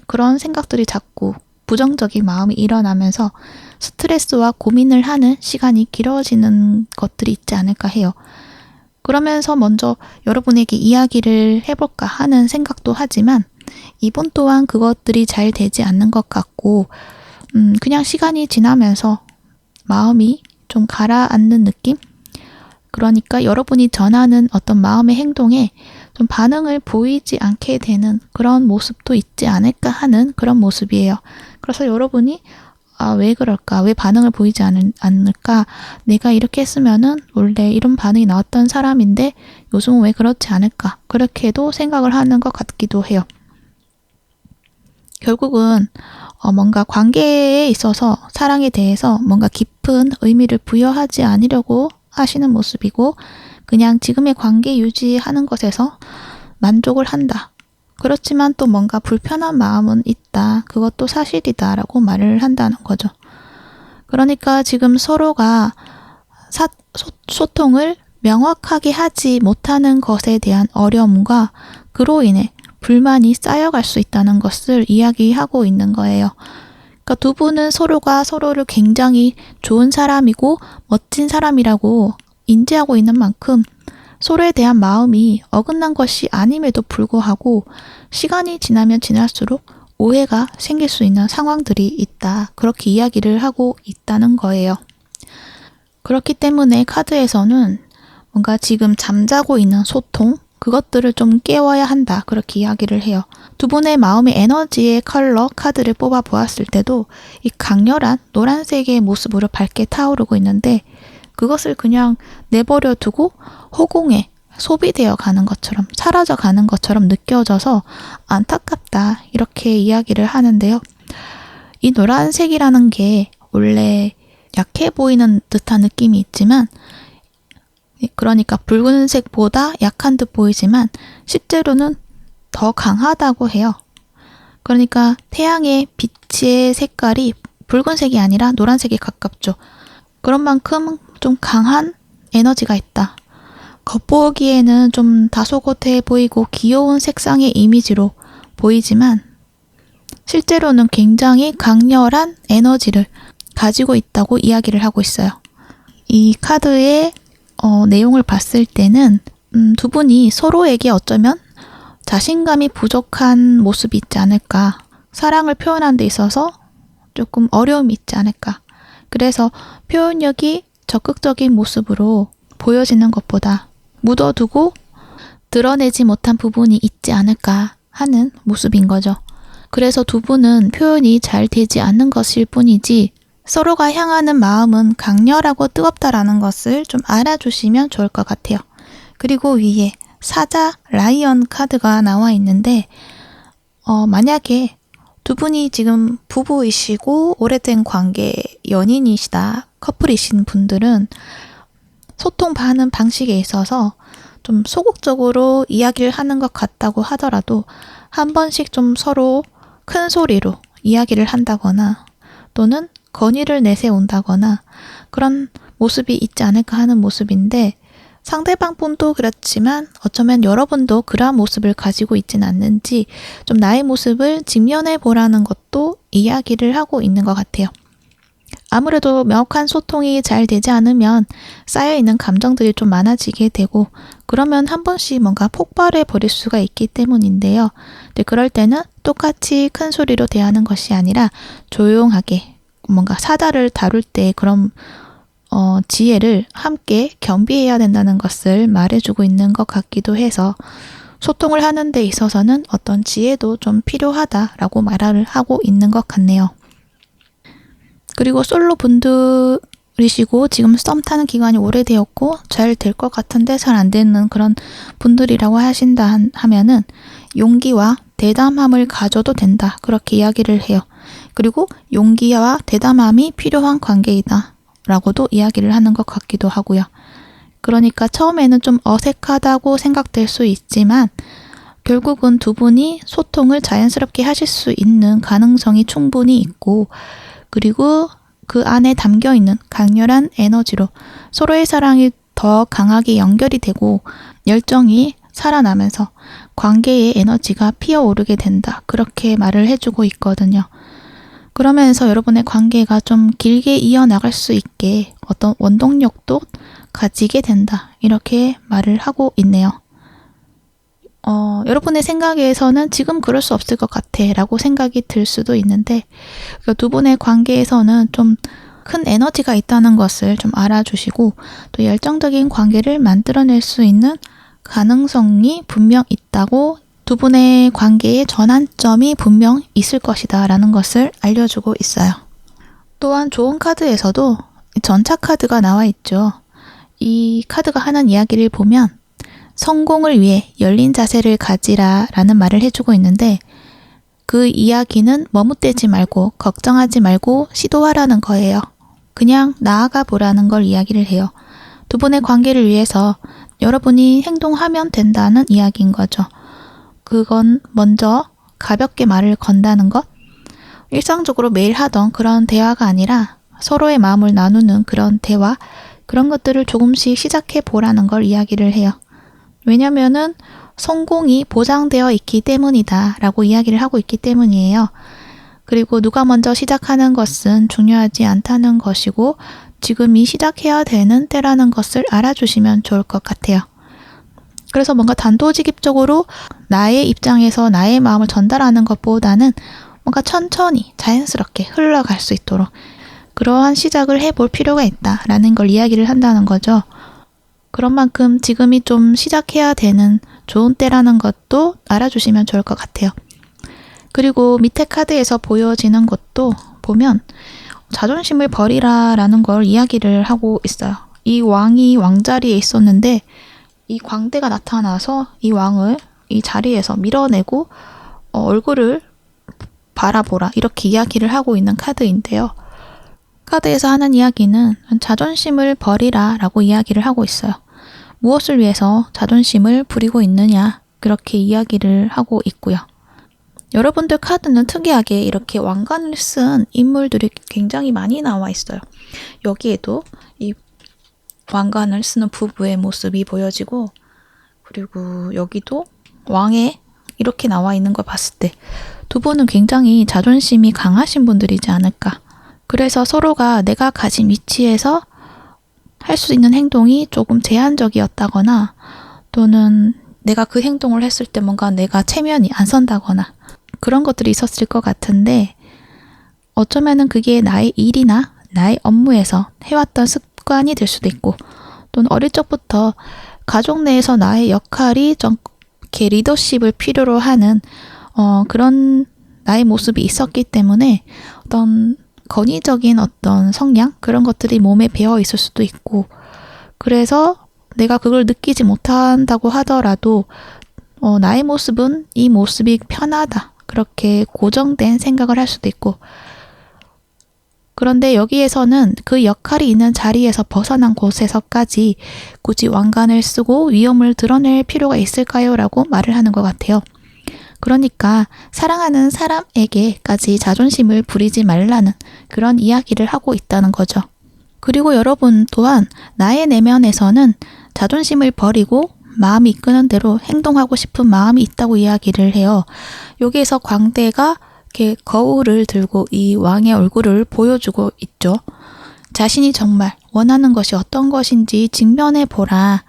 S1: 그런 생각들이 자꾸 부정적인 마음이 일어나면서 스트레스와 고민을 하는 시간이 길어지는 것들이 있지 않을까 해요. 그러면서 먼저 여러분에게 이야기를 해볼까 하는 생각도 하지만 이분 또한 그것들이 잘 되지 않는 것 같고, 그냥 시간이 지나면서 마음이 좀 가라앉는 느낌? 그러니까 여러분이 전하는 어떤 마음의 행동에 좀 반응을 보이지 않게 되는 그런 모습도 있지 않을까 하는 그런 모습이에요. 그래서 여러분이 왜 그럴까? 왜 반응을 보이지 않을까? 내가 이렇게 했으면은 원래 이런 반응이 나왔던 사람인데 요즘은 왜 그렇지 않을까? 그렇게도 생각을 하는 것 같기도 해요. 결국은 뭔가 관계에 있어서 사랑에 대해서 뭔가 깊은 의미를 부여하지 않으려고 하시는 모습이고, 그냥 지금의 관계 유지하는 것에서 만족을 한다. 그렇지만 또 뭔가 불편한 마음은 있다, 그것도 사실이다 라고 말을 한다는 거죠. 그러니까 지금 서로가 소통을 명확하게 하지 못하는 것에 대한 어려움과 그로 인해 불만이 쌓여갈 수 있다는 것을 이야기하고 있는 거예요. 그러니까 두 분은 서로가 서로를 굉장히 좋은 사람이고 멋진 사람이라고 인지하고 있는 만큼 서로에 대한 마음이 어긋난 것이 아님에도 불구하고 시간이 지나면 지날수록 오해가 생길 수 있는 상황들이 있다. 그렇게 이야기를 하고 있다는 거예요. 그렇기 때문에 카드에서는 뭔가 지금 잠자고 있는 소통, 그것들을 좀 깨워야 한다. 그렇게 이야기를 해요. 두 분의 마음의 에너지의 컬러 카드를 뽑아 보았을 때도 이 강렬한 노란색의 모습으로 밝게 타오르고 있는데 그것을 그냥 내버려 두고 허공에 소비되어 가는 것처럼 사라져 가는 것처럼 느껴져서 안타깝다. 이렇게 이야기를 하는데요. 이 노란색이라는 게 원래 약해 보이는 듯한 느낌이 있지만 그러니까 붉은색보다 약한 듯 보이지만 실제로는 더 강하다고 해요. 그러니까 태양의 빛의 색깔이 붉은색이 아니라 노란색에 가깝죠. 그런 만큼 좀 강한 에너지가 있다. 겉보기에는 좀 다소곳해 보이고 귀여운 색상의 이미지로 보이지만 실제로는 굉장히 강렬한 에너지를 가지고 있다고 이야기를 하고 있어요. 이 카드의 내용을 봤을 때는 두 분이 서로에게 어쩌면 자신감이 부족한 모습이 있지 않을까. 사랑을 표현하는 데 있어서 조금 어려움이 있지 않을까. 그래서 표현력이 적극적인 모습으로 보여지는 것보다 묻어두고 드러내지 못한 부분이 있지 않을까 하는 모습인 거죠. 그래서 두 분은 표현이 잘 되지 않는 것일 뿐이지 서로가 향하는 마음은 강렬하고 뜨겁다라는 것을 좀 알아주시면 좋을 것 같아요. 그리고 위에 사자 라이언 카드가 나와 있는데 만약에 두 분이 지금 부부이시고 오래된 관계 연인이시다, 커플이신 분들은 소통하는 방식에 있어서 좀 소극적으로 이야기를 하는 것 같다고 하더라도 한 번씩 좀 서로 큰 소리로 이야기를 한다거나 또는 건의를 내세운다거나 그런 모습이 있지 않을까 하는 모습인데 상대방 분도 그렇지만 어쩌면 여러분도 그러한 모습을 가지고 있진 않는지 좀 나의 모습을 직면해 보라는 것도 이야기를 하고 있는 것 같아요. 아무래도 명확한 소통이 잘 되지 않으면 쌓여있는 감정들이 좀 많아지게 되고 그러면 한 번씩 뭔가 폭발해 버릴 수가 있기 때문인데요. 근데 그럴 때는 똑같이 큰 소리로 대하는 것이 아니라 조용하게 뭔가 사자를 다룰 때 그런 지혜를 함께 겸비해야 된다는 것을 말해주고 있는 것 같기도 해서 소통을 하는 데 있어서는 어떤 지혜도 좀 필요하다라고 말을 하고 있는 것 같네요. 그리고 솔로 분들이시고 지금 썸 타는 기간이 오래되었고 잘 될 것 같은데 잘 안 되는 그런 분들이라고 하신다 하면은 용기와 대담함을 가져도 된다. 그렇게 이야기를 해요. 그리고 용기와 대담함이 필요한 관계이다. 라고도 이야기를 하는 것 같기도 하고요. 그러니까 처음에는 좀 어색하다고 생각될 수 있지만 결국은 두 분이 소통을 자연스럽게 하실 수 있는 가능성이 충분히 있고 그리고 그 안에 담겨있는 강렬한 에너지로 서로의 사랑이 더 강하게 연결이 되고 열정이 살아나면서 관계의 에너지가 피어오르게 된다. 그렇게 말을 해주고 있거든요. 그러면서 여러분의 관계가 좀 길게 이어나갈 수 있게 어떤 원동력도 가지게 된다. 이렇게 말을 하고 있네요. 여러분의 생각에서는 지금 그럴 수 없을 것 같아 라고 생각이 들 수도 있는데 두 분의 관계에서는 좀 큰 에너지가 있다는 것을 좀 알아주시고 또 열정적인 관계를 만들어낼 수 있는 가능성이 분명 있다고 두 분의 관계의 전환점이 분명 있을 것이다 라는 것을 알려주고 있어요. 또한 좋은 카드에서도 전차 카드가 나와 있죠. 이 카드가 하는 이야기를 보면 성공을 위해 열린 자세를 가지라 라는 말을 해주고 있는데 그 이야기는 머뭇대지 말고 걱정하지 말고 시도하라는 거예요. 그냥 나아가 보라는 걸 이야기를 해요. 두 분의 관계를 위해서 여러분이 행동하면 된다는 이야기인 거죠. 그건 먼저 가볍게 말을 건다는 것, 일상적으로 매일 하던 그런 대화가 아니라 서로의 마음을 나누는 그런 대화, 그런 것들을 조금씩 시작해 보라는 걸 이야기를 해요. 왜냐면은 성공이 보장되어 있기 때문이다 라고 이야기를 하고 있기 때문이에요. 그리고 누가 먼저 시작하는 것은 중요하지 않다는 것이고 지금이 시작해야 되는 때라는 것을 알아주시면 좋을 것 같아요. 그래서 뭔가 단도직입적으로 나의 입장에서 나의 마음을 전달하는 것보다는 뭔가 천천히 자연스럽게 흘러갈 수 있도록 그러한 시작을 해볼 필요가 있다라는 걸 이야기를 한다는 거죠. 그런 만큼 지금이 좀 시작해야 되는 좋은 때라는 것도 알아주시면 좋을 것 같아요. 그리고 밑에 카드에서 보여지는 것도 보면 자존심을 버리라 라는 걸 이야기를 하고 있어요. 이 왕이 왕자리에 있었는데 이 광대가 나타나서 이 왕을 이 자리에서 밀어내고 얼굴을 바라보라 이렇게 이야기를 하고 있는 카드인데요. 카드에서 하는 이야기는 자존심을 버리라 라고 이야기를 하고 있어요. 무엇을 위해서 자존심을 부리고 있느냐 그렇게 이야기를 하고 있고요. 여러분들 카드는 특이하게 이렇게 왕관을 쓴 인물들이 굉장히 많이 나와 있어요. 여기에도 이 왕관을 쓰는 부부의 모습이 보여지고 그리고 여기도 왕의 이렇게 나와 있는 걸 봤을 때 두 분은 굉장히 자존심이 강하신 분들이지 않을까. 그래서 서로가 내가 가진 위치에서 할 수 있는 행동이 조금 제한적이었다거나 또는 내가 그 행동을 했을 때 뭔가 내가 체면이 안 선다거나 그런 것들이 있었을 것 같은데 어쩌면은 그게 나의 일이나 나의 업무에서 해왔던 습관이 될 수도 있고 또는 어릴 적부터 가족 내에서 나의 역할이 좀 이렇게 리더십을 필요로 하는 그런 나의 모습이 있었기 때문에 어떤 권위적인 어떤 성향 그런 것들이 몸에 배어 있을 수도 있고 그래서 내가 그걸 느끼지 못한다고 하더라도 나의 모습은 이 모습이 편하다 그렇게 고정된 생각을 할 수도 있고 그런데 여기에서는 그 역할이 있는 자리에서 벗어난 곳에서까지 굳이 왕관을 쓰고 위험을 드러낼 필요가 있을까요? 라고 말을 하는 것 같아요. 그러니까 사랑하는 사람에게까지 자존심을 부리지 말라는 그런 이야기를 하고 있다는 거죠. 그리고 여러분 또한 나의 내면에서는 자존심을 버리고 마음이 이끄는 대로 행동하고 싶은 마음이 있다고 이야기를 해요. 여기에서 광대가 이렇게 거울을 들고 이 왕의 얼굴을 보여주고 있죠. 자신이 정말 원하는 것이 어떤 것인지 직면해 보라.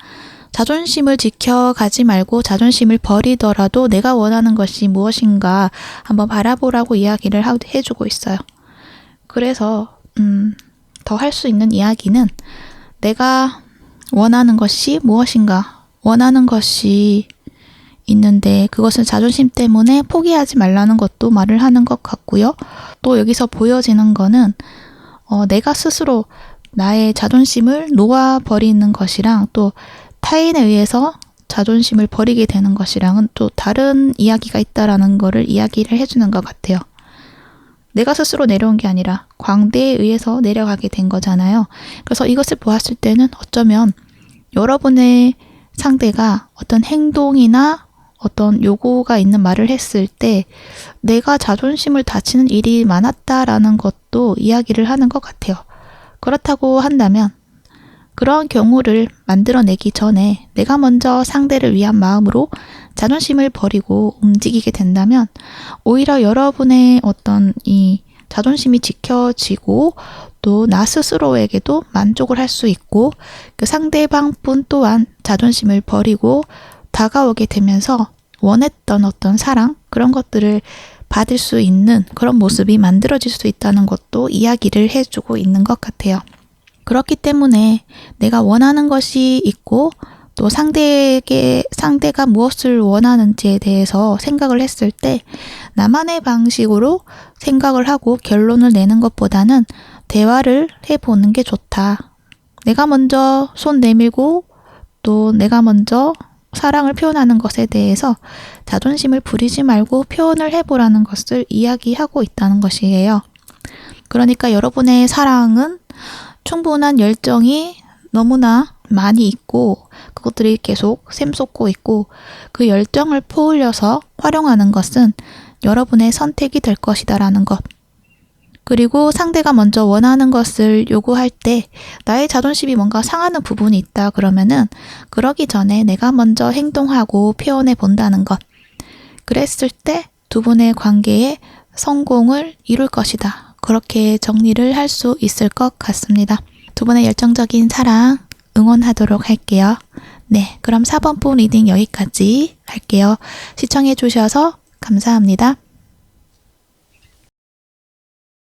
S1: 자존심을 지켜가지 말고 자존심을 버리더라도 내가 원하는 것이 무엇인가 한번 바라보라고 이야기를 해주고 있어요. 그래서 더 할 수 있는 이야기는 내가 원하는 것이 무엇인가 원하는 것이 있는데 그것을 자존심 때문에 포기하지 말라는 것도 말을 하는 것 같고요. 또 여기서 보여지는 거는 내가 스스로 나의 자존심을 놓아버리는 것이랑 또 타인에 의해서 자존심을 버리게 되는 것이랑은 또 다른 이야기가 있다라는 거를 이야기를 해주는 것 같아요. 내가 스스로 내려온 게 아니라 광대에 의해서 내려가게 된 거잖아요. 그래서 이것을 보았을 때는 어쩌면 여러분의 상대가 어떤 행동이나 어떤 요구가 있는 말을 했을 때 내가 자존심을 다치는 일이 많았다라는 것도 이야기를 하는 것 같아요. 그렇다고 한다면 그런 경우를 만들어내기 전에 내가 먼저 상대를 위한 마음으로 자존심을 버리고 움직이게 된다면 오히려 여러분의 어떤 이 자존심이 지켜지고 또 나 스스로에게도 만족을 할 수 있고 그 상대방뿐 또한 자존심을 버리고 다가오게 되면서 원했던 어떤 사랑 그런 것들을 받을 수 있는 그런 모습이 만들어질 수 있다는 것도 이야기를 해주고 있는 것 같아요. 그렇기 때문에 내가 원하는 것이 있고 또 상대가 무엇을 원하는지에 대해서 생각을 했을 때 나만의 방식으로 생각을 하고 결론을 내는 것보다는 대화를 해보는 게 좋다. 내가 먼저 손 내밀고 또 내가 먼저 사랑을 표현하는 것에 대해서 자존심을 부리지 말고 표현을 해보라는 것을 이야기하고 있다는 것이에요. 그러니까 여러분의 사랑은 충분한 열정이 너무나 많이 있고 그것들이 계속 샘솟고 있고 그 열정을 포올려서 활용하는 것은 여러분의 선택이 될 것이다라는 것. 그리고 상대가 먼저 원하는 것을 요구할 때 나의 자존심이 뭔가 상하는 부분이 있다 그러면은 그러기 전에 내가 먼저 행동하고 표현해 본다는 것. 그랬을 때 두 분의 관계에 성공을 이룰 것이다. 그렇게 정리를 할 수 있을 것 같습니다. 두 분의 열정적인 사랑 응원하도록 할게요. 네, 그럼 4번분 리딩 여기까지 할게요. 시청해 주셔서 감사합니다.